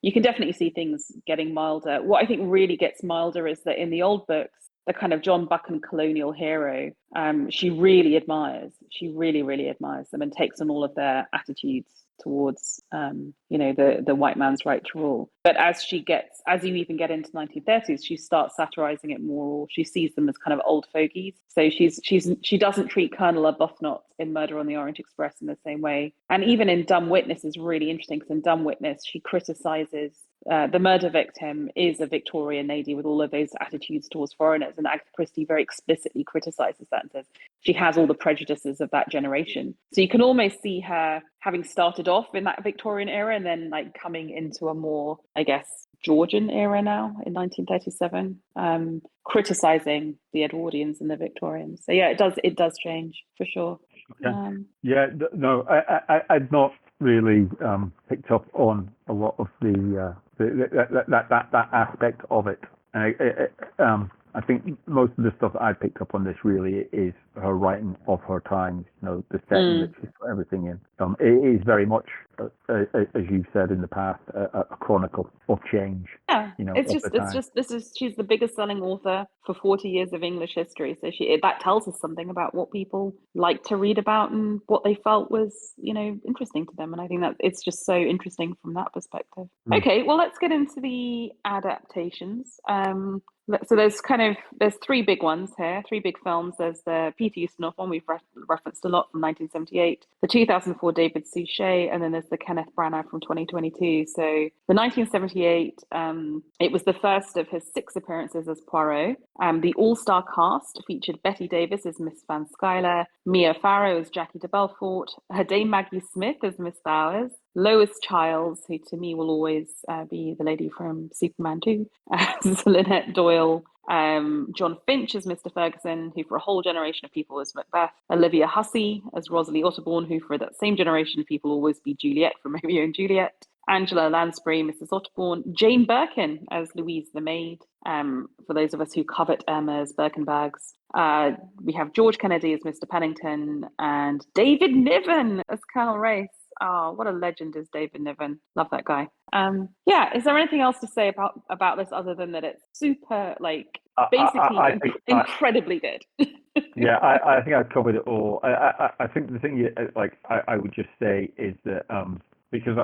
you can definitely see things getting milder. What I think really gets milder is that in the old books, the kind of John Buchan colonial hero, she really admires. She really, really admires them and takes on all of their attitudes towards the white man's right to rule. But as you even get into 1930s, she starts satirizing it more, or she sees them as kind of old fogies. So she doesn't treat Colonel Arbuthnot in Murder on the Orient Express in the same way. And even in Dumb Witness is really interesting, because in Dumb Witness she criticizes the murder victim is a Victorian lady with all of those attitudes towards foreigners, and Agatha Christie very explicitly criticizes that and says she has all the prejudices of that generation. So you can almost see her having started off in that Victorian era and then like coming into a more, I guess, Georgian era now in 1937, criticizing the Edwardians and the Victorians. So yeah, it does change for sure. Okay. No, I'd not really picked up on a lot of that aspect of it. I think most of the stuff that I picked up on this really is her writing of her times, the setting that she's put everything in. It is very much, as you've said in the past, a chronicle of change. Yeah, she's the biggest selling author for 40 years of English history. So that tells us something about what people like to read about and what they felt was, interesting to them. And I think that it's just so interesting from that perspective. Okay, well, let's get into the adaptations. So there's three big ones here, three big films. There's the Peter Ustinov one we've referenced a lot from 1978, the 2004 David Suchet, and then there's the Kenneth Branagh from 2022. So the 1978, it was the first of his 6 appearances as Poirot. The all-star cast featured Betty Davis as Miss Van Schuyler, Mia Farrow as Jackie de Belfort, her Dame Maggie Smith as Miss Bowers, Lois Childs, who to me will always be the lady from Superman 2, as Lynette Doyle, John Finch as Mr. Ferguson, who for a whole generation of people was Macbeth, Olivia Hussey as Rosalie Otterbourne, who for that same generation of people will always be Juliet from Romeo and Juliet, Angela Lansbury, Mrs. Otterbourne, Jane Birkin as Louise the maid, for those of us who covet Emma's Birkin bags. We have George Kennedy as Mr. Pennington and David Niven as Colonel Race. Oh, what a legend is David Niven. Love that guy. Yeah, is there anything else to say about this other than that it's super, like, basically I think incredibly good? yeah, I think I've covered it all. I think the thing, like, I would just say is that because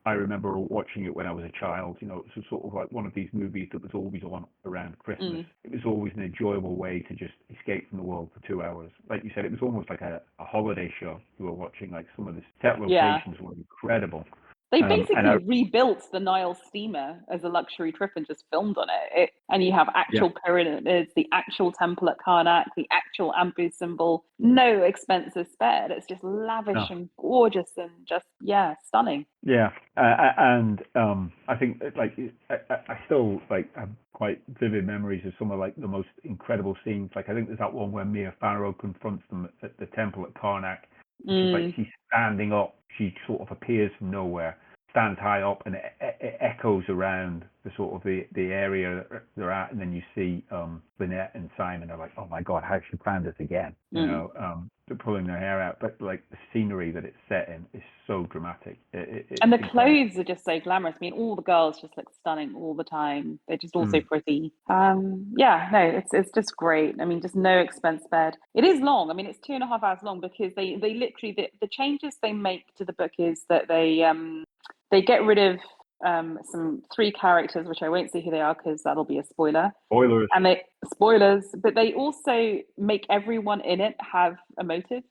I remember watching it when I was a child. You know, it was sort of like one of these movies that was always on around Christmas. Mm, It was always an enjoyable way to just escape from the world for 2 hours. Like you said, it was almost like a holiday show you were watching. Like some of the set yeah. locations were incredible. They And I basically rebuilt the Nile steamer as a luxury trip and just filmed on it. And you have yeah. actual pyramids, the actual temple at Karnak, the actual Ampu symbol. No expenses spared. It's just lavish No. and gorgeous and just, yeah, stunning. Yeah, and I think like I still like have quite vivid memories of some of like the most incredible scenes. Like I think there's that one where Mia Farrow confronts them at the temple at Karnak. And she's standing up. She sort of appears from nowhere, stands high up, and it echoes around the sort of the area that they're at. And then you see Lynette and Simon are like, oh my God, how she found us again? You know, they're pulling their hair out. But like the scenery that it's set in is so dramatic. And the It's incredible. clothes are just so glamorous. I mean, all the girls just look stunning all the time. They're just all so pretty. Yeah, no, it's just great. I mean, just no expense spared. It is long. I mean, it's 2.5 hours long because they literally the changes they make to the book is that they get rid of some 3 characters, which I won't say who they are because that'll be a spoiler. Spoilers. And they spoilers, but they also make everyone in it have a motive.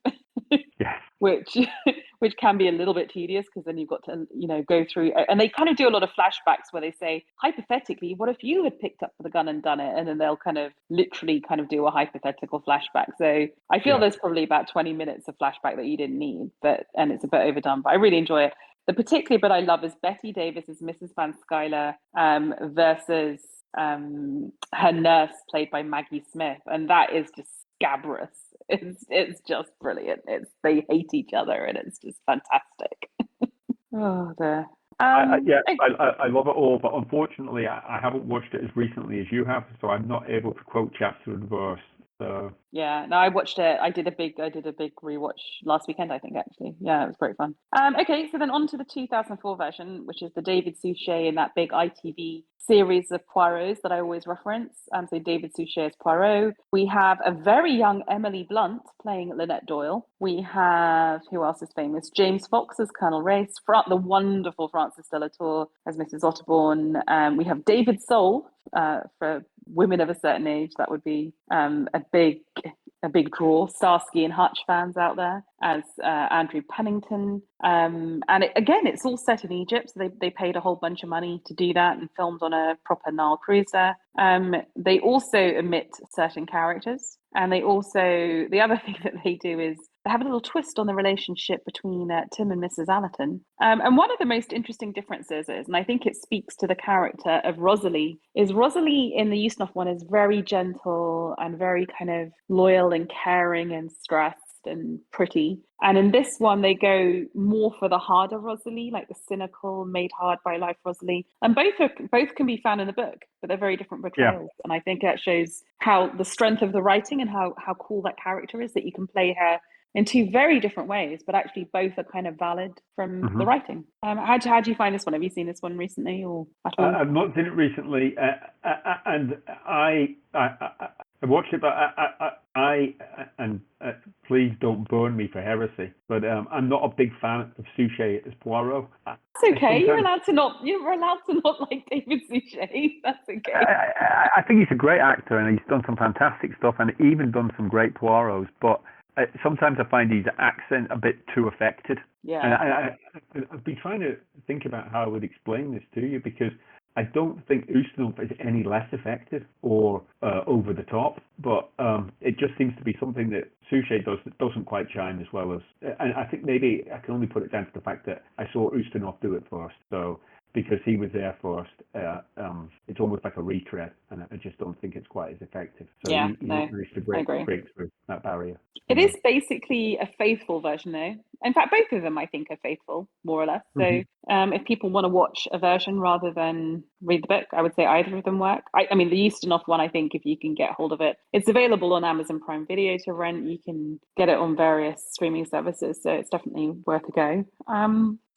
Yes. which can be a little bit tedious because then you've got to go through, and they kind of do a lot of flashbacks where they say, hypothetically, what if you had picked up the gun and done it? And then they'll kind of literally kind of do a hypothetical flashback. So I feel there's probably about 20 minutes of flashback that you didn't need, and it's a bit overdone, but I really enjoy it. The particular bit I love is Betty Davis as Mrs. Van Skyler versus her nurse played by Maggie Smith, and that is just scabrous. It's just brilliant. They hate each other, and it's just fantastic. Oh dear. I love it all, but unfortunately, I haven't watched it as recently as you have, so I'm not able to quote chapter and verse. So yeah, no, I watched it. I did a big rewatch last weekend, I think, actually. Yeah, it was great fun. Okay, so then on to the 2004 version, which is the David Suchet in that big ITV series of Poirots that I always reference. So David Suchet as Poirot. We have a very young Emily Blunt playing Lynette Doyle. We have, who else is famous? James Fox as Colonel Race. The wonderful Frances de la Tour as Mrs. Otterbourne. We have David Soul for women of a certain age. That would be a big draw. Starsky and Hutch fans out there as Andrew Pennington. And again, it's all set in Egypt. So they paid a whole bunch of money to do that and filmed on a proper Nile cruiser. They also omit certain characters. And the other thing that they do is they have a little twist on the relationship between Tim and Mrs. Allerton. And one of the most interesting differences is, and I think it speaks to the character of Rosalie, is Rosalie in the Ustinov one is very gentle and very kind of loyal and caring and stressed and pretty. And in this one, they go more for the harder Rosalie, like the cynical, made hard by life Rosalie. And both can be found in the book, but they're very different portrayals. Yeah. And I think that shows how the strength of the writing and how cool that character is, that you can play her in 2 very different ways, but actually both are kind of valid from the writing. How do you find this one? Have you seen this one recently or at all? I've not seen it recently, and I watched it, but please don't burn me for heresy, but I'm not a big fan of Suchet as Poirot. That's okay. You're allowed to not like David Suchet. That's okay. I think he's a great actor, and he's done some fantastic stuff, and even done some great Poirots, but sometimes I find his accent a bit too affected. Yeah. And I've been trying to think about how I would explain this to you, because I don't think Ustinov is any less affected or over the top, but it just seems to be something that Suchet does that doesn't quite shine as well as. And I think maybe I can only put it down to the fact that I saw Ustinov do it first. So because he was there first, it's almost like a retread, and I just don't think it's quite as effective. So Yeah, he no, managed to I break agree. through that barrier. It is basically a faithful version, though. In fact, both of them, I think, are faithful, more or less. So if people want to watch a version rather than read the book, I would say either of them work. I mean, the Ustinov one, I think, if you can get hold of it, it's available on Amazon Prime Video to rent. You can get it on various streaming services, so it's definitely worth a go.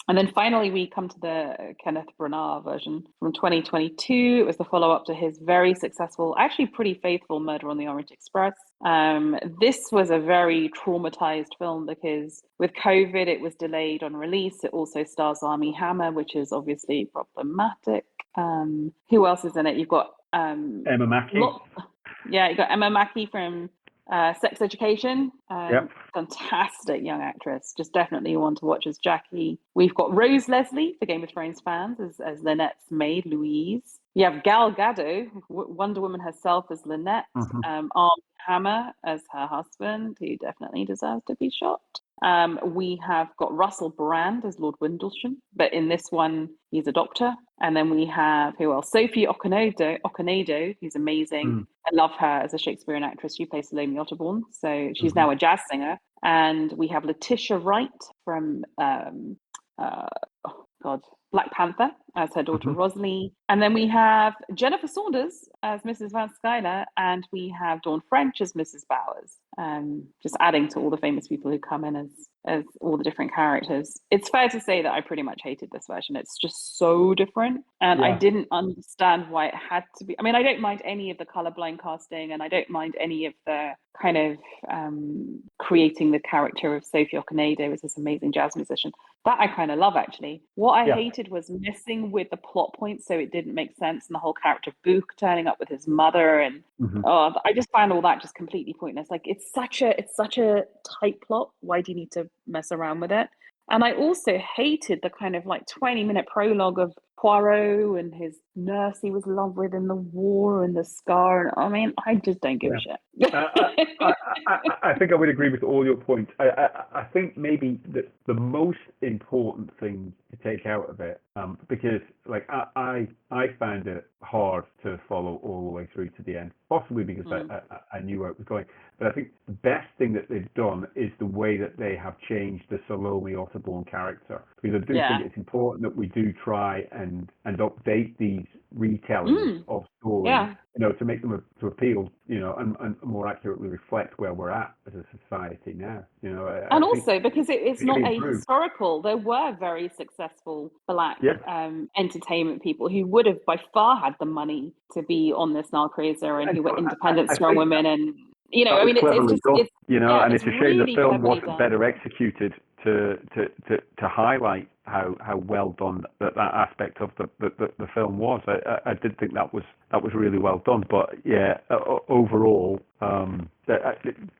And then finally, we come to the Kenneth Branagh version from 2022. It was the follow-up to his very successful, actually pretty faithful Murder on the Orient Express. This was a very traumatized film because with COVID, it was delayed on release. It also stars Armie Hammer, which is obviously problematic. Who else is in it? You've got Emma Mackey. You've got Emma Mackey from Sex Education. Yep. Fantastic young actress. Just definitely one to watch as Jackie. We've got Rose Leslie for Game of Thrones fans as Lynette's maid, Louise. You have Gal Gadot, Wonder Woman herself, as Lynette. Armie Hammer as her husband, who definitely deserves to be shot. We have got Russell Brand as Lord Windlesham, but in this one, he's a doctor. And then we have, who else? Sophie Okonedo, who's amazing. I love her as a Shakespearean actress. She plays Salome Otterbourne, so she's now a jazz singer. And we have Letitia Wright from Black Panther as her daughter Rosalie. And then we have Jennifer Saunders as Mrs. Van Skyler, and we have Dawn French as Mrs. Bowers. Just adding to all the famous people who come in as all the different characters. It's fair to say that I pretty much hated this version. It's just so different. And I didn't understand why it had to be. I mean, I don't mind any of the colorblind casting, and I don't mind any of the kind of creating the character of Sophie Okonedo as this amazing jazz musician. That I kind of love, actually. What I hated was messing with the plot points so it didn't make sense, and the whole character of Book turning up with his mother, and I just found all that just completely pointless. Like it's such a tight plot. Why do you need to mess around with it? And I also hated the kind of like 20-minute prologue of Poirot and his nurse he was in love with in the war and the scar. I mean, I just don't give a shit. I think I would agree with all your points. I think maybe the most important thing to take out of it, because like I found it hard to follow all the way through to the end, possibly because I knew where it was going. But I think the best thing that they've done is the way that they have changed the Salome Otterbourne character. Because I do think it's important that we do try and update these retellings of stories, to make them to appeal, and more accurately reflect where we're at as a society now. And also because it's not ahistorical. There were very successful black entertainment people who would have by far had the money to be on this Nile Cruiser and who were independent, strong women, and I mean, it's just done, and it's a shame really the film wasn't better executed to highlight how well done that aspect of the film was. I did think that was really well done, but overall, I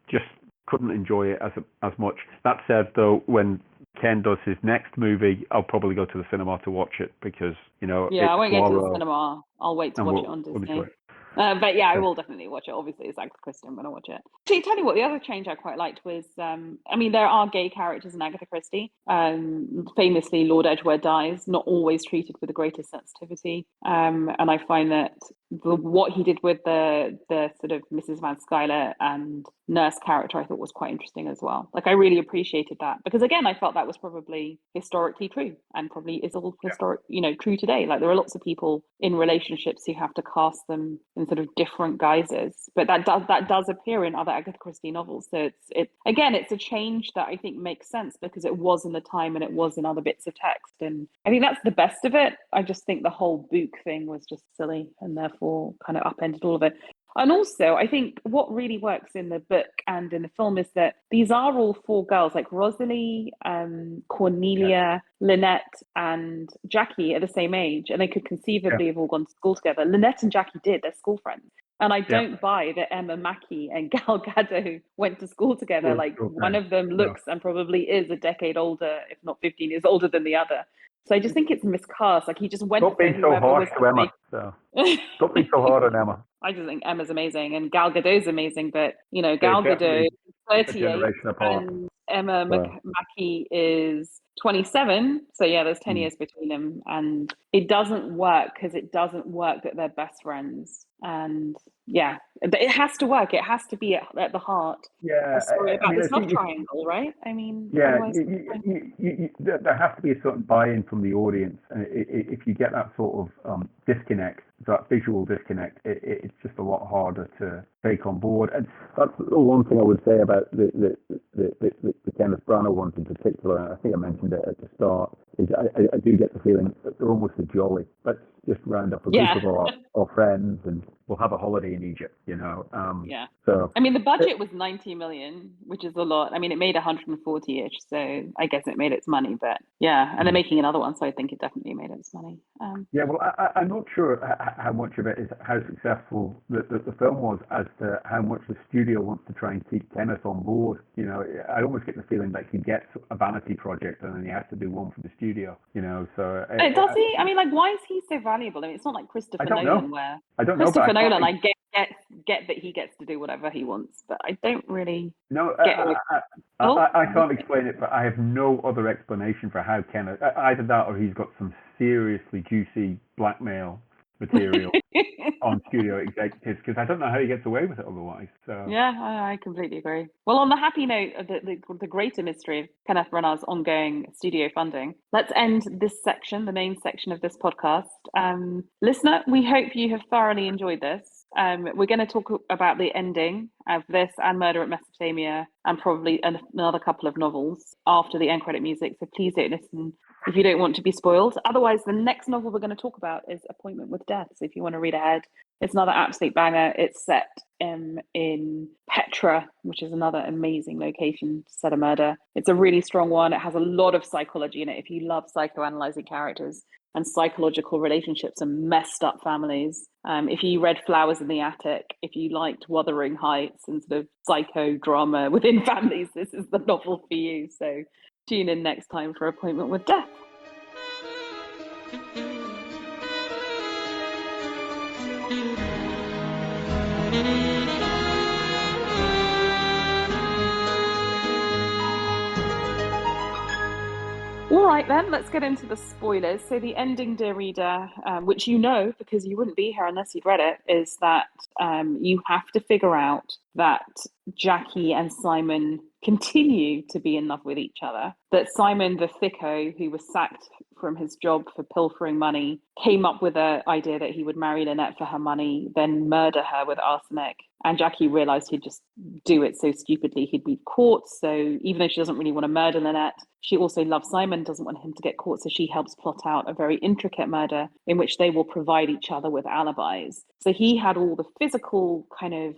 just couldn't enjoy it as much. That said, though, when Ken does his next movie, I'll probably go to the cinema to watch it because I won't go to the cinema. I'll wait to watch it on Disney. But I will definitely watch it. Obviously, it's Agatha Christie. I'm going to watch it. Actually, tell you what, the other change I quite liked was, there are gay characters in Agatha Christie. Famously, Lord Edgware dies, not always treated with the greatest sensitivity. And I find that what he did with the sort of Mrs. Van Skyler and nurse character, I thought was quite interesting as well. Like I really appreciated that because again, I felt that was probably historically true and probably is all historic, true today. Like there are lots of people in relationships who have to cast them in sort of different guises, but that does appear in other Agatha Christie novels. So it's a change that I think makes sense because it was in the time and it was in other bits of text, and I think that's the best of it. I just think the whole Book thing was just silly and therefore kind of upended all of it. And also, I think what really works in the book and in the film is that these are all four girls, like Rosalie, Cornelia, Lynette, and Jackie are the same age, and they could conceivably have all gone to school together. Lynette and Jackie did; they're school friends. And I don't buy that Emma Mackey and Gal Gadot went to school together. Like one of them looks and probably is a decade older, if not 15 years older than the other. So I just think it's miscast. Like he just went for whoever was to Emma. Don't be so hard on Emma. I just think Emma's amazing and Gal Gadot's amazing, but Gal Gadot is 38 and Emma So, Mackey is 27. So yeah, there's 10 mm. years between them, and it doesn't work because it doesn't work that they're best friends. And yeah, it has to work. It has to be at the heart a Yeah, story I about mean, I this love think triangle, right? I mean, yeah, otherwise, there has to be a certain buy-in from the audience, and if you get that sort of disconnect, that visual disconnect, it's just a lot harder to take on board. And that's the one thing I would say about the Kenneth Branagh ones in particular. And I think I mentioned it at the start. Is I do get the feeling that they're almost a jolly. Let's just round up a group yeah, of our friends and we'll have a holiday in Egypt, you know. yeah. So. I mean, the budget was 90 million, which is a lot. I mean, it made 140-ish, so I guess it made its money. But yeah, and they're making another one, so I think it definitely made its money. Yeah, well, I'm not sure how much of it is how successful the film was as to how much the studio wants to try and keep Kenneth on board. You know, I almost get the feeling that he gets a vanity project and then he has to do one for the studio, you know, so. Does he? I mean, like, why is he so valuable? I mean, it's not like I Christopher don't Nolan, know. where I don't know, but Christopher I Nolan, can't. I get that he gets to do whatever he wants, but I don't really No, get like, oh, I can't explain it, but I have no other explanation for how Kenneth, either that or he's got some seriously juicy blackmail material on studio executives, because I don't know how he gets away with it otherwise. So. yeah, I completely agree. Well, on the happy note of the greater mystery of Kenneth Branagh's ongoing studio funding, let's end this section, the main section of this podcast. Listener, we hope you have thoroughly enjoyed this. We're going to talk about the ending of this and Murder at Mesopotamia and probably another couple of novels after the end credit music. So please don't listen if you don't want to be spoiled. Otherwise, the next novel we're going to talk about is Appointment with Death. So if you want to read ahead, it's another absolute banger. It's set in Petra, which is another amazing location to set a murder. It's a really strong one. It has a lot of psychology in it. If you love psychoanalyzing characters and psychological relationships and messed up families, if you read Flowers in the Attic, if you liked Wuthering Heights and sort of psychodrama within families, this is the novel for you. So tune in next time for Appointment with Death. All right, then, let's get into the spoilers. So the ending, dear reader, which you know because you wouldn't be here unless you'd read it, is that you have to figure out that Jackie and Simon continue to be in love with each other, that Simon the thicko, who was sacked from his job for pilfering money, came up with the idea that he would marry Lynette for her money, then murder her with arsenic. And Jackie realized he'd just do it so stupidly he'd be caught. So even though she doesn't really want to murder Lynette, she also loves Simon, doesn't want him to get caught. So she helps plot out a very intricate murder in which they will provide each other with alibis. So he had all the physical kind of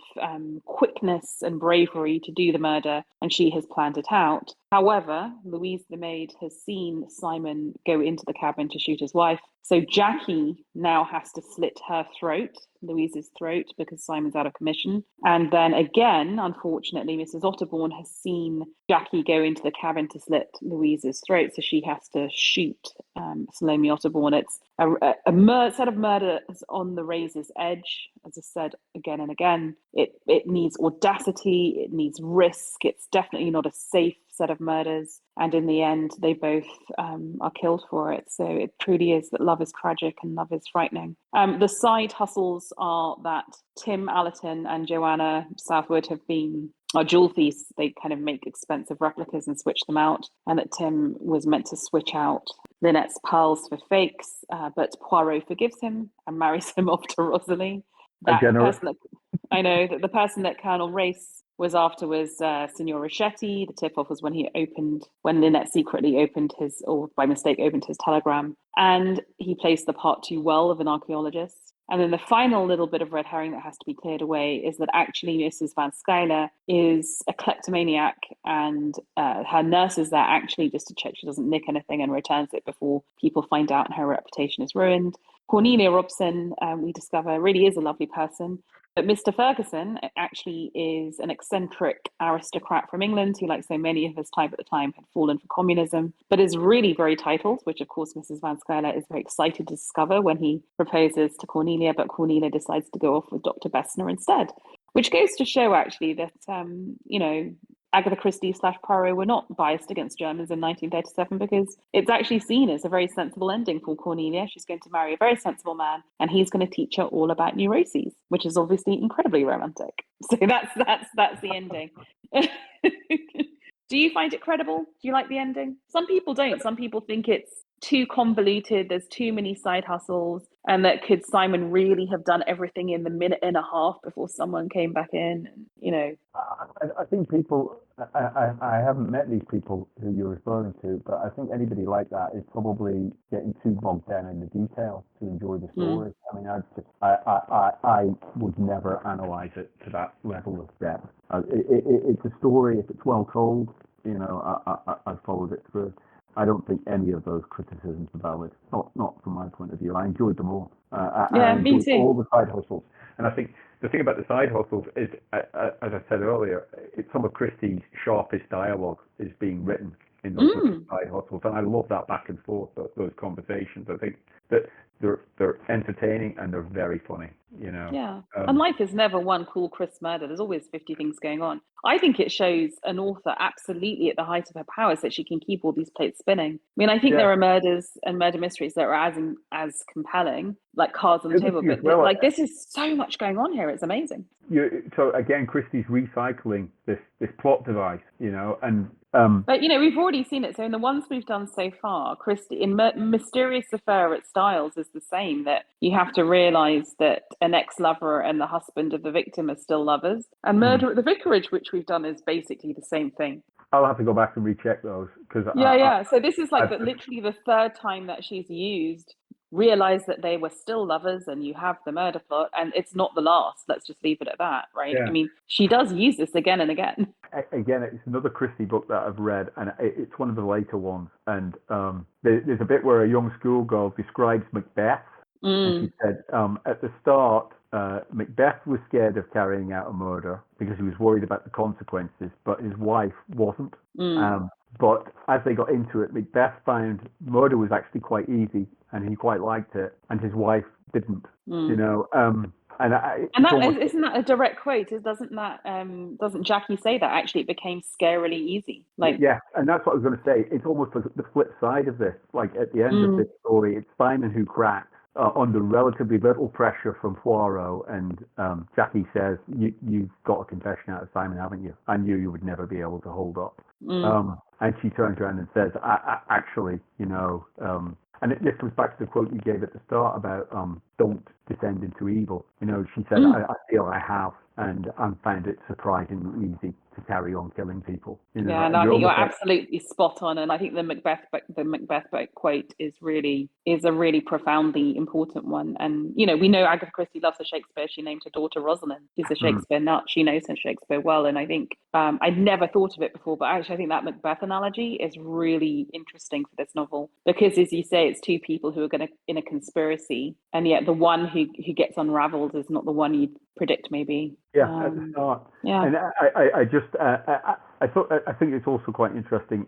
quickness and bravery to do the murder, and she has planned it out. However, Louise the maid has seen Simon go into the cabin to shoot his wife. So Jackie now has to slit her throat, Louise's throat, because Simon's out of commission. And then again, unfortunately, Mrs. Otterbourne has seen Jackie go into the cabin to slit Louise's throat, so she has to shoot Salome Otterbourne. It's a set of murders on the razor's edge, as I said again and again. It needs audacity, it needs risk. It's definitely not a safe set of murders, and in the end they both are killed for it. So it truly is that love is tragic and love is frightening. The side hustles are that Tim Allerton and Joanna Southwood are jewel thieves. They kind of make expensive replicas and switch them out, and that Tim was meant to switch out Lynette's pearls for fakes, but Poirot forgives him and marries him off to Rosalie. The person that Colonel Race was after was Signor Ricchetti. The tip-off was when Lynette secretly opened or by mistake opened his telegram, and he placed the part too well of an archaeologist. And then the final little bit of red herring that has to be cleared away is that actually Mrs. Van Skyler is a kleptomaniac, and her nurse is there actually just to check she doesn't nick anything and returns it before people find out and her reputation is ruined. Cornelia Robson, we discover, really is a lovely person. But Mr. Ferguson actually is an eccentric aristocrat from England who, like so many of his type at the time, had fallen for communism, but is really very titled, which of course Mrs. Van Skyler is very excited to discover when he proposes to Cornelia, but Cornelia decides to go off with Dr. Bessner instead, which goes to show actually that, Agatha Christie / Poirot were not biased against Germans in 1937, because it's actually seen as a very sensible ending for Cornelia. She's going to marry a very sensible man, and he's going to teach her all about neuroses, which is obviously incredibly romantic. So that's the ending. Do you find it credible? Do you like the ending? Some people don't. Some people think it's too convoluted. There's too many side hustles, and that could Simon really have done everything in the minute and a half before someone came back in? I think people. I haven't met these people who you're referring to, but I think anybody like that is probably getting too bogged down in the detail to enjoy the story. I mean, I would never analyze it to that level of depth. It's a story. If it's well told, I followed it through. I don't think any of those criticisms are valid. Not from my point of view. I enjoyed them all. Yeah, me too. All the side hustles. And I think the thing about the side hustles is, as I said earlier, it's some of Christie's sharpest dialogue is being written in those side hustles, and I love that back and forth, those conversations. I think that they're entertaining and they're very funny. Yeah, and life is never one cool crisp murder. There's always 50 things going on. I think it shows an author absolutely at the height of her powers that she can keep all these plates spinning. I mean, I think there are murders and murder mysteries that are as compelling, like Cards on the Table, but this is so much going on here. It's amazing. So again, Christie's recycling this plot device, and but we've already seen it. So in the ones we've done so far, Christie in Mysterious Affair at Styles is the same, that you have to realise that an ex-lover and the husband of the victim are still lovers. And Murder at the Vicarage, which we've done, is basically the same thing. I'll have to go back and recheck those because So this is like literally the third time that she's used. Realize that they were still lovers, and you have the murder plot, and it's not the last. Let's just leave it at that, right? Yeah. I mean, she does use this again and again. Again, it's another Christie book that I've read, and it's one of the later ones. And there's a bit where a young schoolgirl describes Macbeth, and she said at the start, Macbeth was scared of carrying out a murder because he was worried about the consequences, but his wife wasn't. But as they got into it, Macbeth found murder was actually quite easy, and he quite liked it, and his wife didn't. Isn't that a direct quote? Doesn't Jackie say that actually it became scarily easy? Yeah, and that's what I was going to say. It's almost like the flip side of this. Like at the end of this story, it's Simon who cracks under relatively little pressure from Poirot, and Jackie says, "You've got a confession out of Simon, haven't you? I knew you would never be able to hold up." And she turns around and says, "Actually, and this comes back to the quote you gave at the start about don't descend into evil. She said, I feel I have, and I found it surprisingly easy to carry on killing people. Yeah, no, I think you're absolutely spot on, and I think the Macbeth book quote is a really profoundly important one. And we know Agatha Christie loves her Shakespeare. She named her daughter Rosalind. She's a Shakespeare nut. She knows her Shakespeare well, and I think I'd never thought of it before, but actually I think that Macbeth analogy is really interesting for this novel, because as you say, it's two people who are going to in a conspiracy, and yet the one who gets unraveled is not the one you'd predict maybe. Yeah, at the start. Yeah. And I think it's also quite interesting,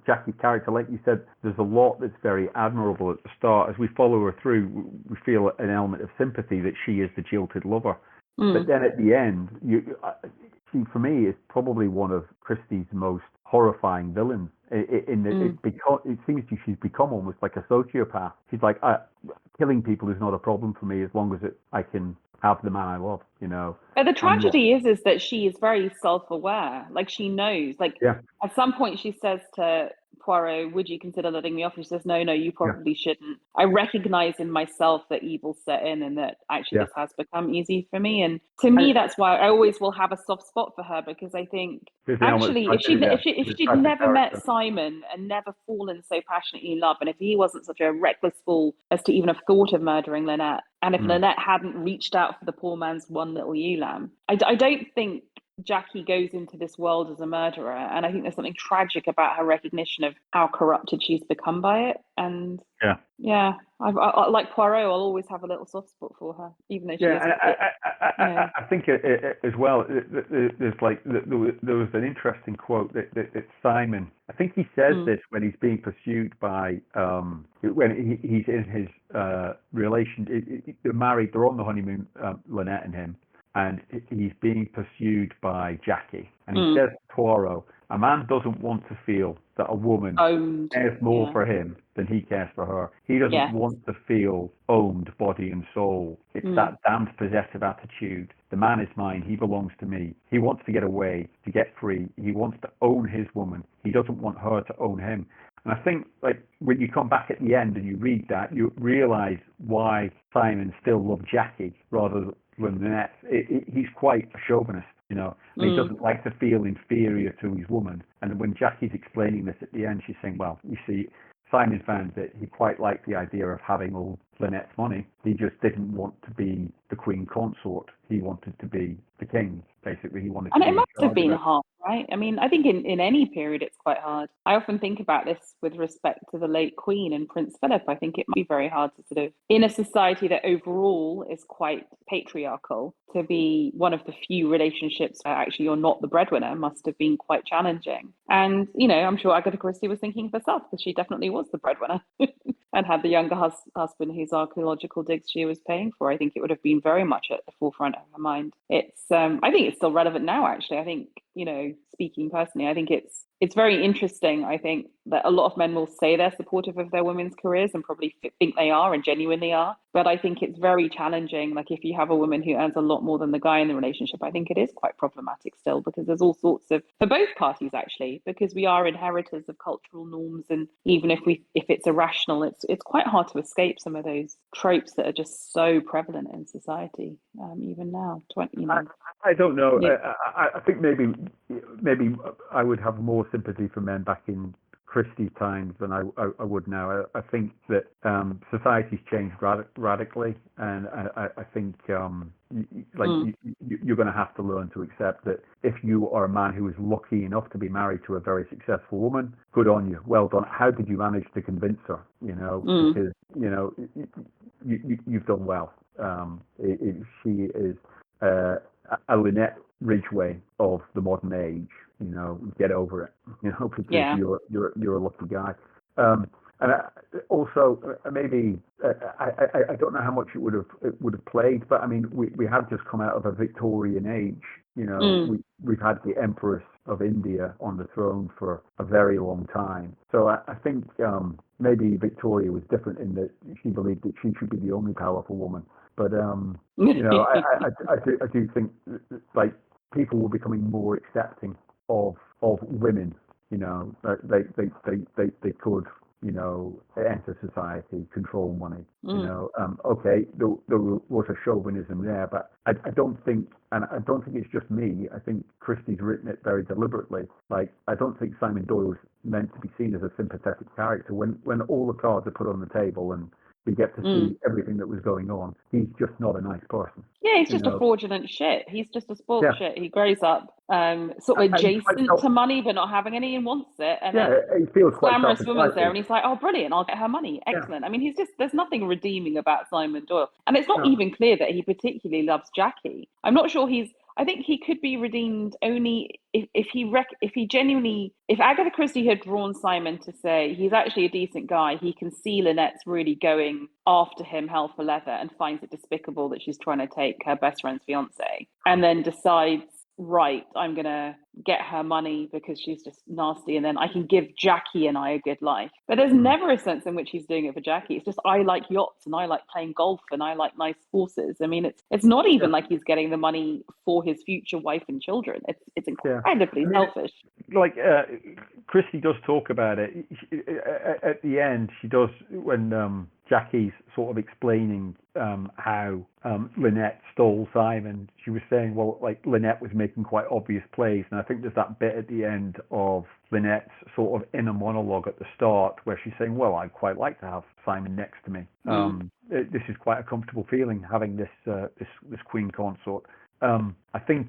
Jackie's character, like you said, there's a lot that's very admirable at the start. As we follow her through, we feel an element of sympathy that she is the jilted lover. But then at the end, she, for me, is probably one of Christie's most horrifying villains. It seems she's become almost like a sociopath. She's like, killing people is not a problem for me as long as I can have the man I love, But the tragedy is that she is very self-aware. Like, she knows. Like, at some point she says to Poirot, "Would you consider letting me off?" And she says, No, you probably shouldn't. I recognize in myself that evil set in, and that actually this has become easy for me. And to me, that's why I always will have a soft spot for her, because I think actually if she'd never met Simon and never fallen so passionately in love, and if he wasn't such a reckless fool as to even have thought of murdering Lynette, and if Lynette hadn't reached out for the poor man's one little ewe lamb, I don't think Jackie goes into this world as a murderer. And I think there's something tragic about her recognition of how corrupted she's become by it. And I like Poirot, I'll always have a little soft spot for her, even though she doesn't. I think as well, there was an interesting quote that Simon, I think he says this when he's being pursued by, when he's in his relation, they're married, they're on the honeymoon, Lynette and him. and he's being pursued by Jackie. And he Mm. says to Poirot, a man doesn't want to feel that a woman Owned. cares more Yeah. for him than he cares for her. He doesn't Yes. want to feel owned body and soul. It's that damned possessive attitude. The man is mine. He belongs to me. He wants to get away, to get free. He wants to own his woman. He doesn't want her to own him. And I think, like, when you come back at the end and you read that, you realize why Simon still loved Jackie rather than Lynette. He's quite a chauvinist, you know, and he doesn't like to feel inferior to his woman. And when Jackie's explaining this at the end, she's saying, well, you see, Simon found that he quite liked the idea of having all Lynette's money. He just didn't want to be the queen consort. He wanted to be the king, basically. He wanted And to it be must in have charge been of it. hard, right? I mean, I think in any period it's quite hard. I often think about this with respect to the late Queen and Prince Philip. I think it might be very hard to sort of, in a society that overall is quite patriarchal, to be one of the few relationships where actually you're not the breadwinner must have been quite challenging. And, you know, I'm sure Agatha Christie was thinking of herself because she definitely was the breadwinner and had the younger husband whose archaeological digs she was paying for. I think it would have been very much at the forefront of her mind. I think it's still relevant now, actually. I think, you know, speaking personally, I think it's very interesting. I think that a lot of men will say they're supportive of their women's careers and probably think they are and genuinely are. But I think it's very challenging. Like if you have a woman who earns a lot more than the guy in the relationship, I think it is quite problematic still because there's all sorts of, for both parties actually, because we are inheritors of cultural norms. And even if it's irrational, it's quite hard to escape some of those tropes that are just so prevalent in society, even now. I don't know. Yeah. I think maybe I would have more sympathy for men back in Christie's times than I would now. I think that society's changed radically, and I think you're going to have to learn to accept that if you are a man who is lucky enough to be married to a very successful woman, good on you, well done. How did you manage to convince her? You know, because you know you've done well. She is a Lynette Ridgway of the modern age. You know, get over it. You know, because you're a lucky guy. And also maybe I don't know how much it would have played, but I mean we have just come out of a Victorian age. You know, we've had the Empress of India on the throne for a very long time. So I think maybe Victoria was different in that she believed that she should be the only powerful woman. But you know, I do think like people were becoming more accepting of women. You know, they could, you know, enter society, control money. You know, okay, there was a chauvinism there, but I don't think, and I don't think it's just me. I think Christie's written it very deliberately. Like, I don't think Simon Doyle's meant to be seen as a sympathetic character. When all the cards are put on the table and we get to see everything that was going on, he's just not a nice person. Yeah, he's just a fraudulent shit. He's just a spoiled shit. He grows up sort of And adjacent to money, but not having any and wants it. And then he feels quite glamorous woman's there, self-entitled. and he's like, "Oh, brilliant! I'll get her money. Excellent." I mean, there's nothing redeeming about Simon Doyle, and it's not even clear that he particularly loves Jackie. I'm not sure I think he could be redeemed only if Agatha Christie had drawn Simon to say he's actually a decent guy. He can see Lynette's really going after him hell for leather and finds it despicable that she's trying to take her best friend's fiance, and then decides, right, I'm going to get her money because she's just nasty, and then I can give Jackie and I a good life. But there's never a sense in which he's doing it for Jackie. It's just, I like yachts and I like playing golf and I like nice horses. I mean, it's not even like he's getting the money for his future wife and children. It's incredibly selfish. Like Christie does talk about it at the end. She does, when Jackie's sort of explaining how Lynette stole Simon. She was saying, well, like Lynette was making quite obvious plays, and I think there's that bit at the end of Lynette's sort of inner monologue at the start where she's saying, well, I'd quite like to have Simon next to me. This is quite a comfortable feeling, having this queen consort. I think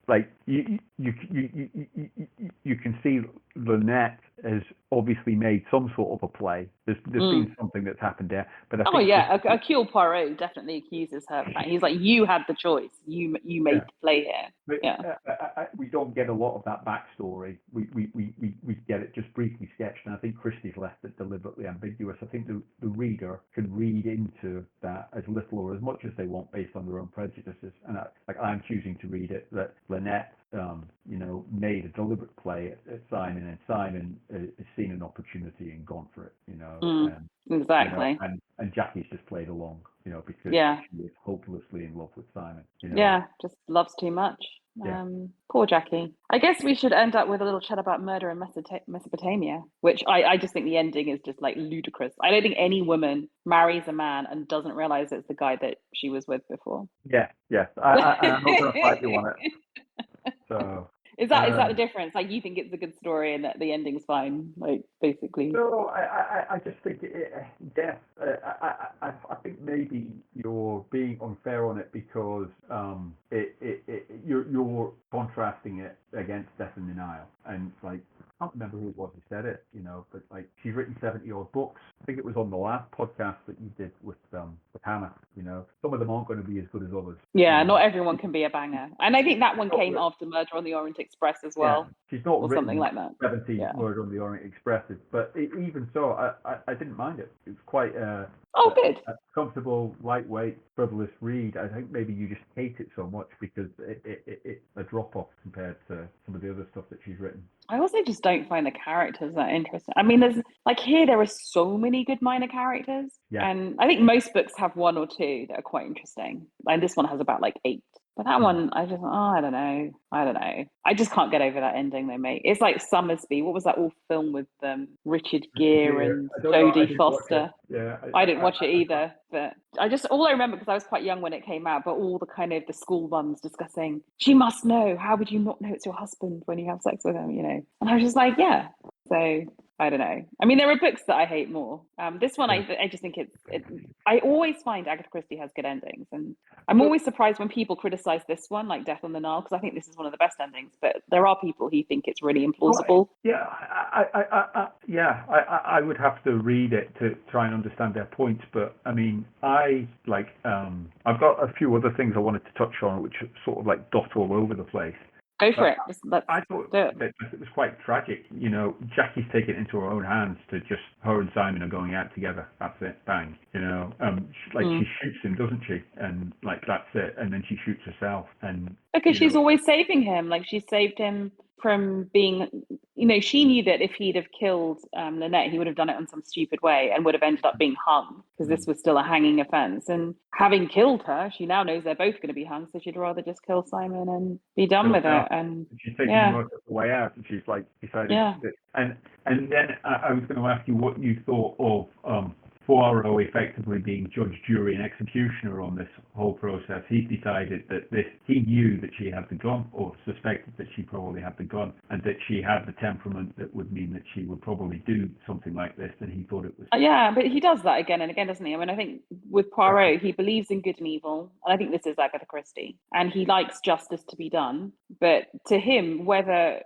like you can see Lynette as obviously made some sort of a play. There's been something that's happened there, but I Oh think yeah, Hercule Poirot definitely accuses her of that. He's like, you had the choice. You made the play here. But, Yeah. we don't get a lot of that backstory. We get it just briefly sketched, and I think Christie's left it deliberately ambiguous. I think the reader can read into that as little or as much as they want based on their own prejudices. And I'm choosing to read it that Lynette, made a deliberate play at Simon, and Simon has seen an opportunity and gone for it. Exactly. And Jackie's just played along, because she is hopelessly in love with Simon. Yeah, just loves too much. Yeah. Poor Jackie. I guess we should end up with a little chat about murder in Mesopotamia, which I just think the ending is just like ludicrous. I don't think any woman marries a man and doesn't realize it's the guy that she was with before. Yeah. I'm not going to fight you on it. So is that the difference? Like, you think it's a good story and that the ending's fine, like, basically? No, I just think death. I think maybe you're being unfair on it because you're contrasting it against Death and Denial, and like I can't remember who it was who said it, but like she's written 70 odd books. I think it was on the last podcast that you did with Hannah. Some of them aren't going to be as good as others. Yeah, not everyone can be a banger, and I think that one came after Murder on the Orient Express as well. Yeah, she's not or written something like that. 70 Murder on the Orient Express, but even so, I didn't mind it. It was quite good. A comfortable, lightweight, frivolous read. I think maybe you just hate it so much because it's a drop off compared to some of the other stuff that she's written. I also just don't find the characters that interesting. I mean, there are so many good minor characters, and I think most books have one or two that are quite interesting. And this one has about like 8. But that one, I don't know. I just can't get over that ending they made. It's like Summersby. What was that old film with Richard Gere and Jodie Foster? I didn't watch it either. But all I remember, because I was quite young when it came out, but all the kind of the school ones discussing, she must know. How would you not know it's your husband when you have sex with him? And I was just like, yeah. So I don't know. I mean, there are books that I hate more. This one, I just think I always find Agatha Christie has good endings, and I'm always surprised when people criticize this one, like Death on the Nile, because I think this is one of the best endings. But there are people who think it's really implausible. I would have to read it to try and understand their points. But I mean, I've got a few other things I wanted to touch on, which sort of like dot all over the place. Go for it. I thought that it was quite tragic. Jackie's taken it into her own hands to just, her and Simon are going out together. That's it. Bang. She shoots him, doesn't she? And like, that's it. And then she shoots herself. And because she's always saving him. Like, she saved him from being, she knew that if he'd have killed Lynette, he would have done it in some stupid way and would have ended up being hung, because this was still a hanging offence. And having killed her, she now knows they're both going to be hung, so she'd rather just kill Simon and be done with it. And she's taking the way out, and she's like decided. And then I was going to ask you what you thought of Poirot effectively being judge, jury, and executioner on this whole process. He decided that he knew that she had the gun, or suspected that she probably had the gun, and that she had the temperament that would mean that she would probably do something like this, and he thought it was... Yeah, but he does that again and again, doesn't he? I mean, I think with Poirot, he believes in good and evil, and I think this is Agatha Christie, and he likes justice to be done, but to him, whether...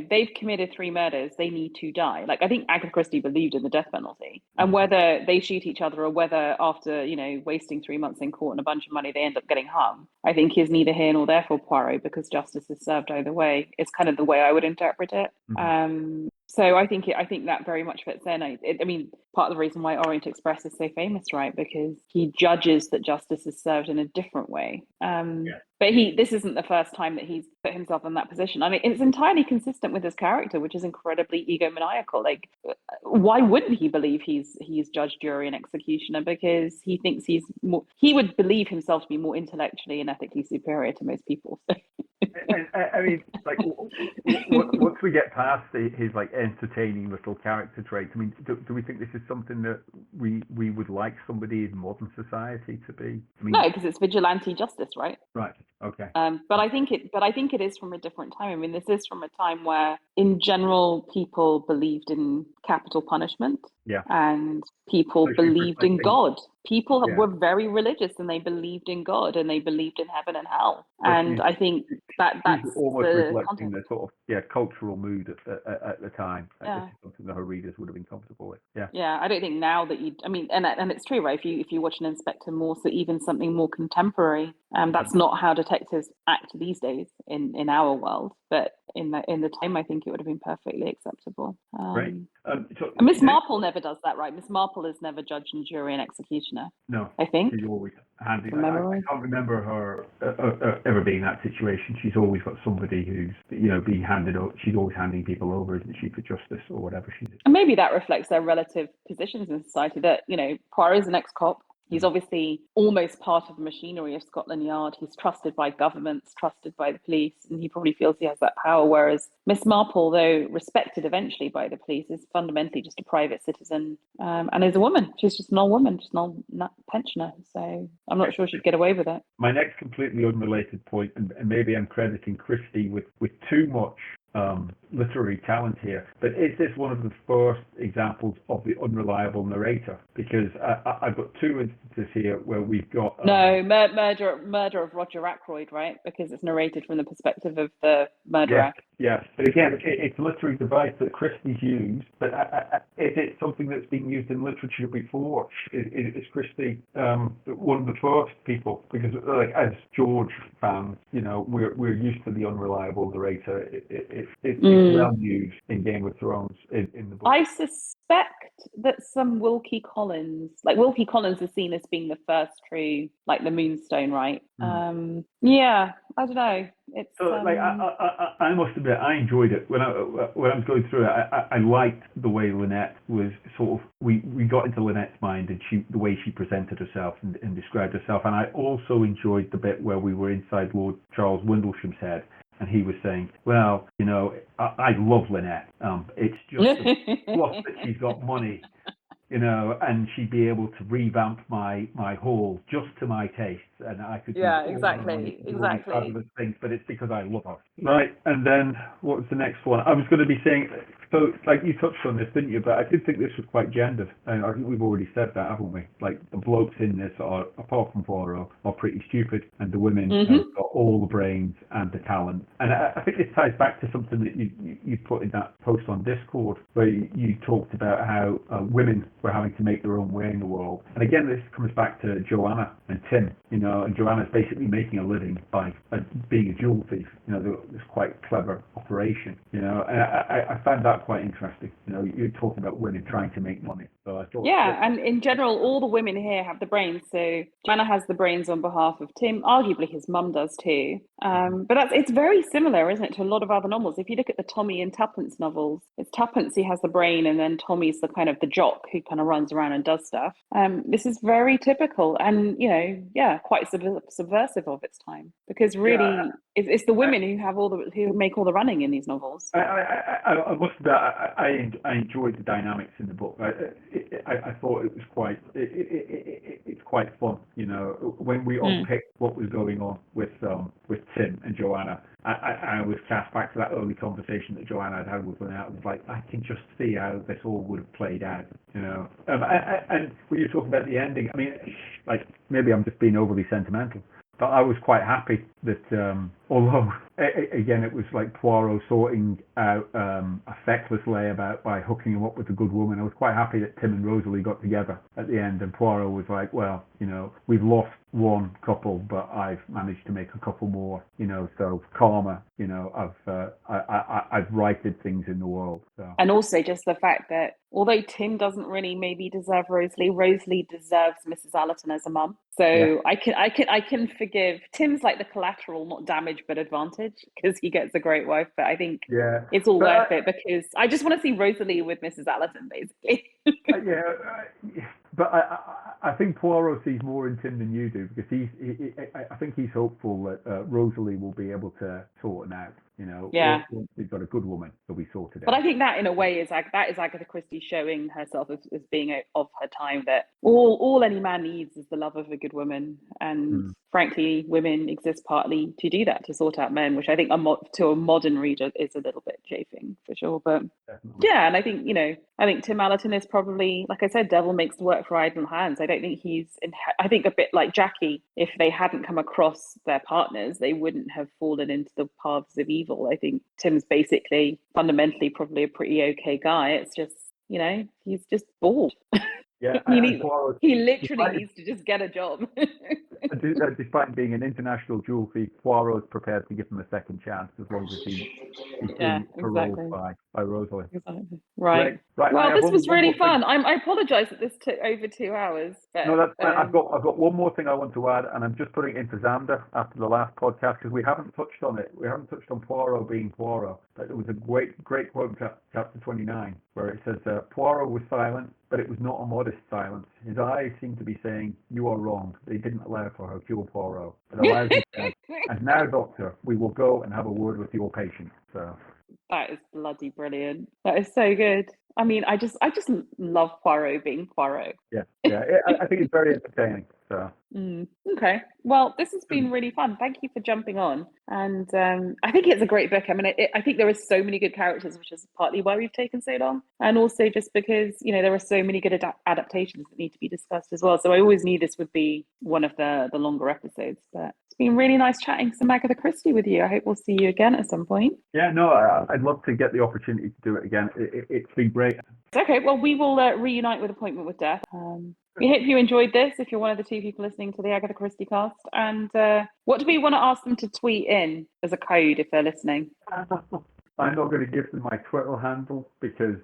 they've committed 3 murders, they need to die. Like, I think Agatha Christie believed in the death penalty. And whether they shoot each other or whether after, wasting 3 months in court and a bunch of money, they end up getting hung, I think is neither here nor there for Poirot, because justice is served either way. It's kind of the way I would interpret it. So I think that very much fits in. I mean, part of the reason why Orient Express is so famous, right? Because he judges that justice is served in a different way. But this isn't the first time that he's put himself in that position. I mean, it's entirely consistent with his character, which is incredibly egomaniacal. Like, why wouldn't he believe he's judge, jury, and executioner? Because he thinks he would believe himself to be more intellectually and ethically superior to most people. I mean, like, once we get past his like entertaining little character traits, I mean, do we think this is something that we would like somebody in modern society to be? I mean, no, because it's vigilante justice, right? Right. Okay. But I think it is from a different time. I mean, this is from a time where in general, people believed in capital punishment. Yeah. And people Especially for, believed like, in God. People Yeah. were very religious, and they believed in God, and they believed in heaven and hell. But And I think that's almost the reflecting context. the sort of cultural mood at the time. Yeah. This is something that her readers would have been comfortable with. Yeah. Yeah, I don't think now that I mean, and it's true, right? If you watch an Inspector Morse, or even something more contemporary, that's not how detectives act these days in our world. But in the time, I think it would have been perfectly acceptable. Right. And Miss Marple never does that, right? Miss Marple is never judge and jury and executioner. No, I think. she's always handy. From I memory. can't remember her ever being in that situation. She's always got somebody who's, being handed over. She's always handing people over, isn't she, for justice or whatever she did. And maybe that reflects their relative positions in society. That Poirot's an ex-cop. He's obviously almost part of the machinery of Scotland Yard. He's trusted by governments, trusted by the police, and he probably feels he has that power. Whereas Miss Marple, though respected eventually by the police, is fundamentally just a private citizen, and is a woman. She's just an old woman, just an old pensioner. So I'm not sure she'd get away with it. My next completely unrelated point, and maybe I'm crediting Christie with too much literary talent here, but is this one of the first examples of the unreliable narrator? Because I've got two instances here where we've got murder of Roger Ackroyd, right? Because it's narrated from the perspective of the murderer. Yes, but again, it's a literary device that Christie's used, but is it something that's been used in literature before? Is Christie one of the first people? Because, like, as George fans, we're used to the unreliable narrator. It's well used in Game of Thrones in the book. I suspect that some Wilkie Collins is seen as being the first true, like the Moonstone, right? Yeah, I don't know. It's so, like, I must admit, I enjoyed it when I was going through it. I liked the way Lynette was sort of. We got into Lynette's mind, and the way she presented herself and described herself. And I also enjoyed the bit where we were inside Lord Charles Windlesham's head, and he was saying, "Well, I love Lynette. It's just the plus that she's got money." And she'd be able to revamp my hall just to my tastes, and I could exactly. Fabulous things, but it's because I love her. Right, and then what was the next one? I was going to be saying, so like you touched on this, didn't you? But I did think this was quite gendered, and I think we've already said that, haven't we? Like the blokes in this are, apart from Poirot, are pretty stupid, and the women have got all the brains and the talent. And I think this ties back to something that you put in that post on Discord, where you talked about how women were having to make their own way in the world. And again, this comes back to Joanna and Tim, and Joanna's basically making a living by being a jewel thief. This quite clever operation, and I found that quite interesting. You're talking about women trying to make money. So I thought, and in general, all the women here have the brains. So Joanna has the brains on behalf of Tim. Arguably, his mum does too. But it's very similar, isn't it, to a lot of other novels? If you look at the Tommy and Tuppence novels, it's Tuppence who has the brain, and then Tommy's the kind of the jock who kind of runs around and does stuff. This is very typical, and quite subversive of its time, because really it's the women who make all the running in these novels. I must admit, I enjoyed the dynamics in the book. I thought it was quite it's quite fun. When we unpicked what was going on with Tim and Joanna, I was cast back to that early conversation that Joanna had with Lynette. I was like, I can just see how this all would have played out. And when you're talking about the ending, I mean, like, maybe I'm just being overly sentimental, but I was quite happy that, although, again, it was like Poirot sorting out a feckless layabout by hooking him up with a good woman. I was quite happy that Tim and Rosalie got together at the end, and Poirot was like, well, we've lost one couple, but I've managed to make a couple more, so karma, I've righted things in the world. So. And also just the fact that although Tim doesn't really maybe deserve Rosalie deserves Mrs. Allerton as a mum. So I can forgive. Tim's like the collateral, not damage but advantage, because he gets a great wife. But I think it's all worth it, because I just want to see Rosalie with Mrs. Allerton, basically. But I think Poirot sees more in Tim than you do, because I think he's hopeful that Rosalie will be able to sort him out. You know, Yeah. once we've got a good woman, they'll be sorted out. But I think that, in a way, is Agatha Christie showing herself as being of her time. That all any man needs is the love of a good woman, and frankly, women exist partly to do that, to sort out men, which I think to a modern reader is a little bit chafing for sure. But Definitely. yeah, and I think Tim Allerton is probably, like I said, devil makes the work for idle hands. I don't think I think a bit like Jackie, if they hadn't come across their partners, they wouldn't have fallen into the paths of evil. I think Tim's basically fundamentally probably a pretty okay guy. It's just, he's just bored. Yeah, he literally needs to just get a job. Despite being an international jewel thief, Poirot's prepared to give him a second chance as long as he's being paroled by Rosalie. Exactly. Right. Right. Well, this was really fun. I apologise that this took over 2 hours. But, no, that's fine. I've got one more thing I want to add, and I'm just putting it into Xander after the last podcast because we haven't touched on it. We haven't touched on Poirot being Poirot. But it was a great quote in chapter 29 where it says, Poirot was silent, but it was not a modest silence. His eyes seemed to be saying, "You are wrong. They didn't allow for Hercule Poirot." But aloud he said, "And now, doctor, we will go and have a word with your patient." So that is bloody brilliant. That is so good. I mean, I just love Poirot being Poirot. Yeah. I think it's very entertaining. So. Okay. Well, this has been really fun. Thank you for jumping on. And I think it's a great book. I mean, I think there are so many good characters, which is partly why we've taken so long. And also just because, there are so many good adaptations that need to be discussed as well. So I always knew this would be one of the longer episodes. But it's been really nice chatting some Agatha Christie with you. I hope we'll see you again at some point. Yeah, no, I'd love to get the opportunity to do it again. It's been great. Okay, well, we will reunite with Appointment with Death. We hope you enjoyed this, if you're one of the 2 people listening to the Agatha Christie cast. And what do we want to ask them to tweet in as a code if they're listening? I'm not going to give them my Twitter handle because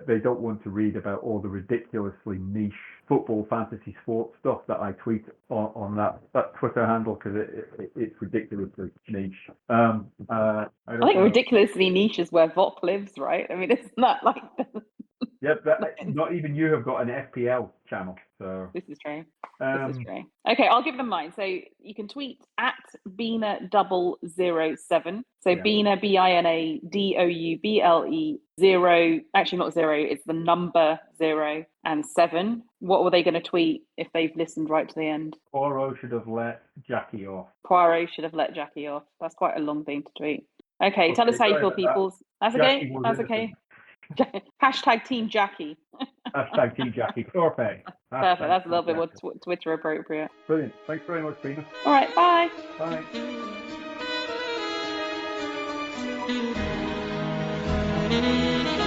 they don't want to read about all the ridiculously niche football fantasy sports stuff that I tweet on that Twitter handle because it's ridiculously niche. I think ridiculously niche is where Vop lives, right? I mean, isn't that like... Yeah, but not even you have got an FPL channel. So this is true. This is true. Okay, I'll give them mine. So you can tweet at Bina007. So Bina, BINADOUBLE 0. Actually, not 0. It's the number 0 and 7. What were they going to tweet if they've listened right to the end? Poirot should have let Jackie off. Poirot should have let Jackie off. That's quite a long thing to tweet. Okay, tell us how you feel, peoples. That's okay. That's okay. Hashtag Team Jackie. Hashtag Team Jackie. Perfect. That's a little bit more Twitter appropriate. Brilliant. Thanks very much, Bina. All right. Bye. Bye.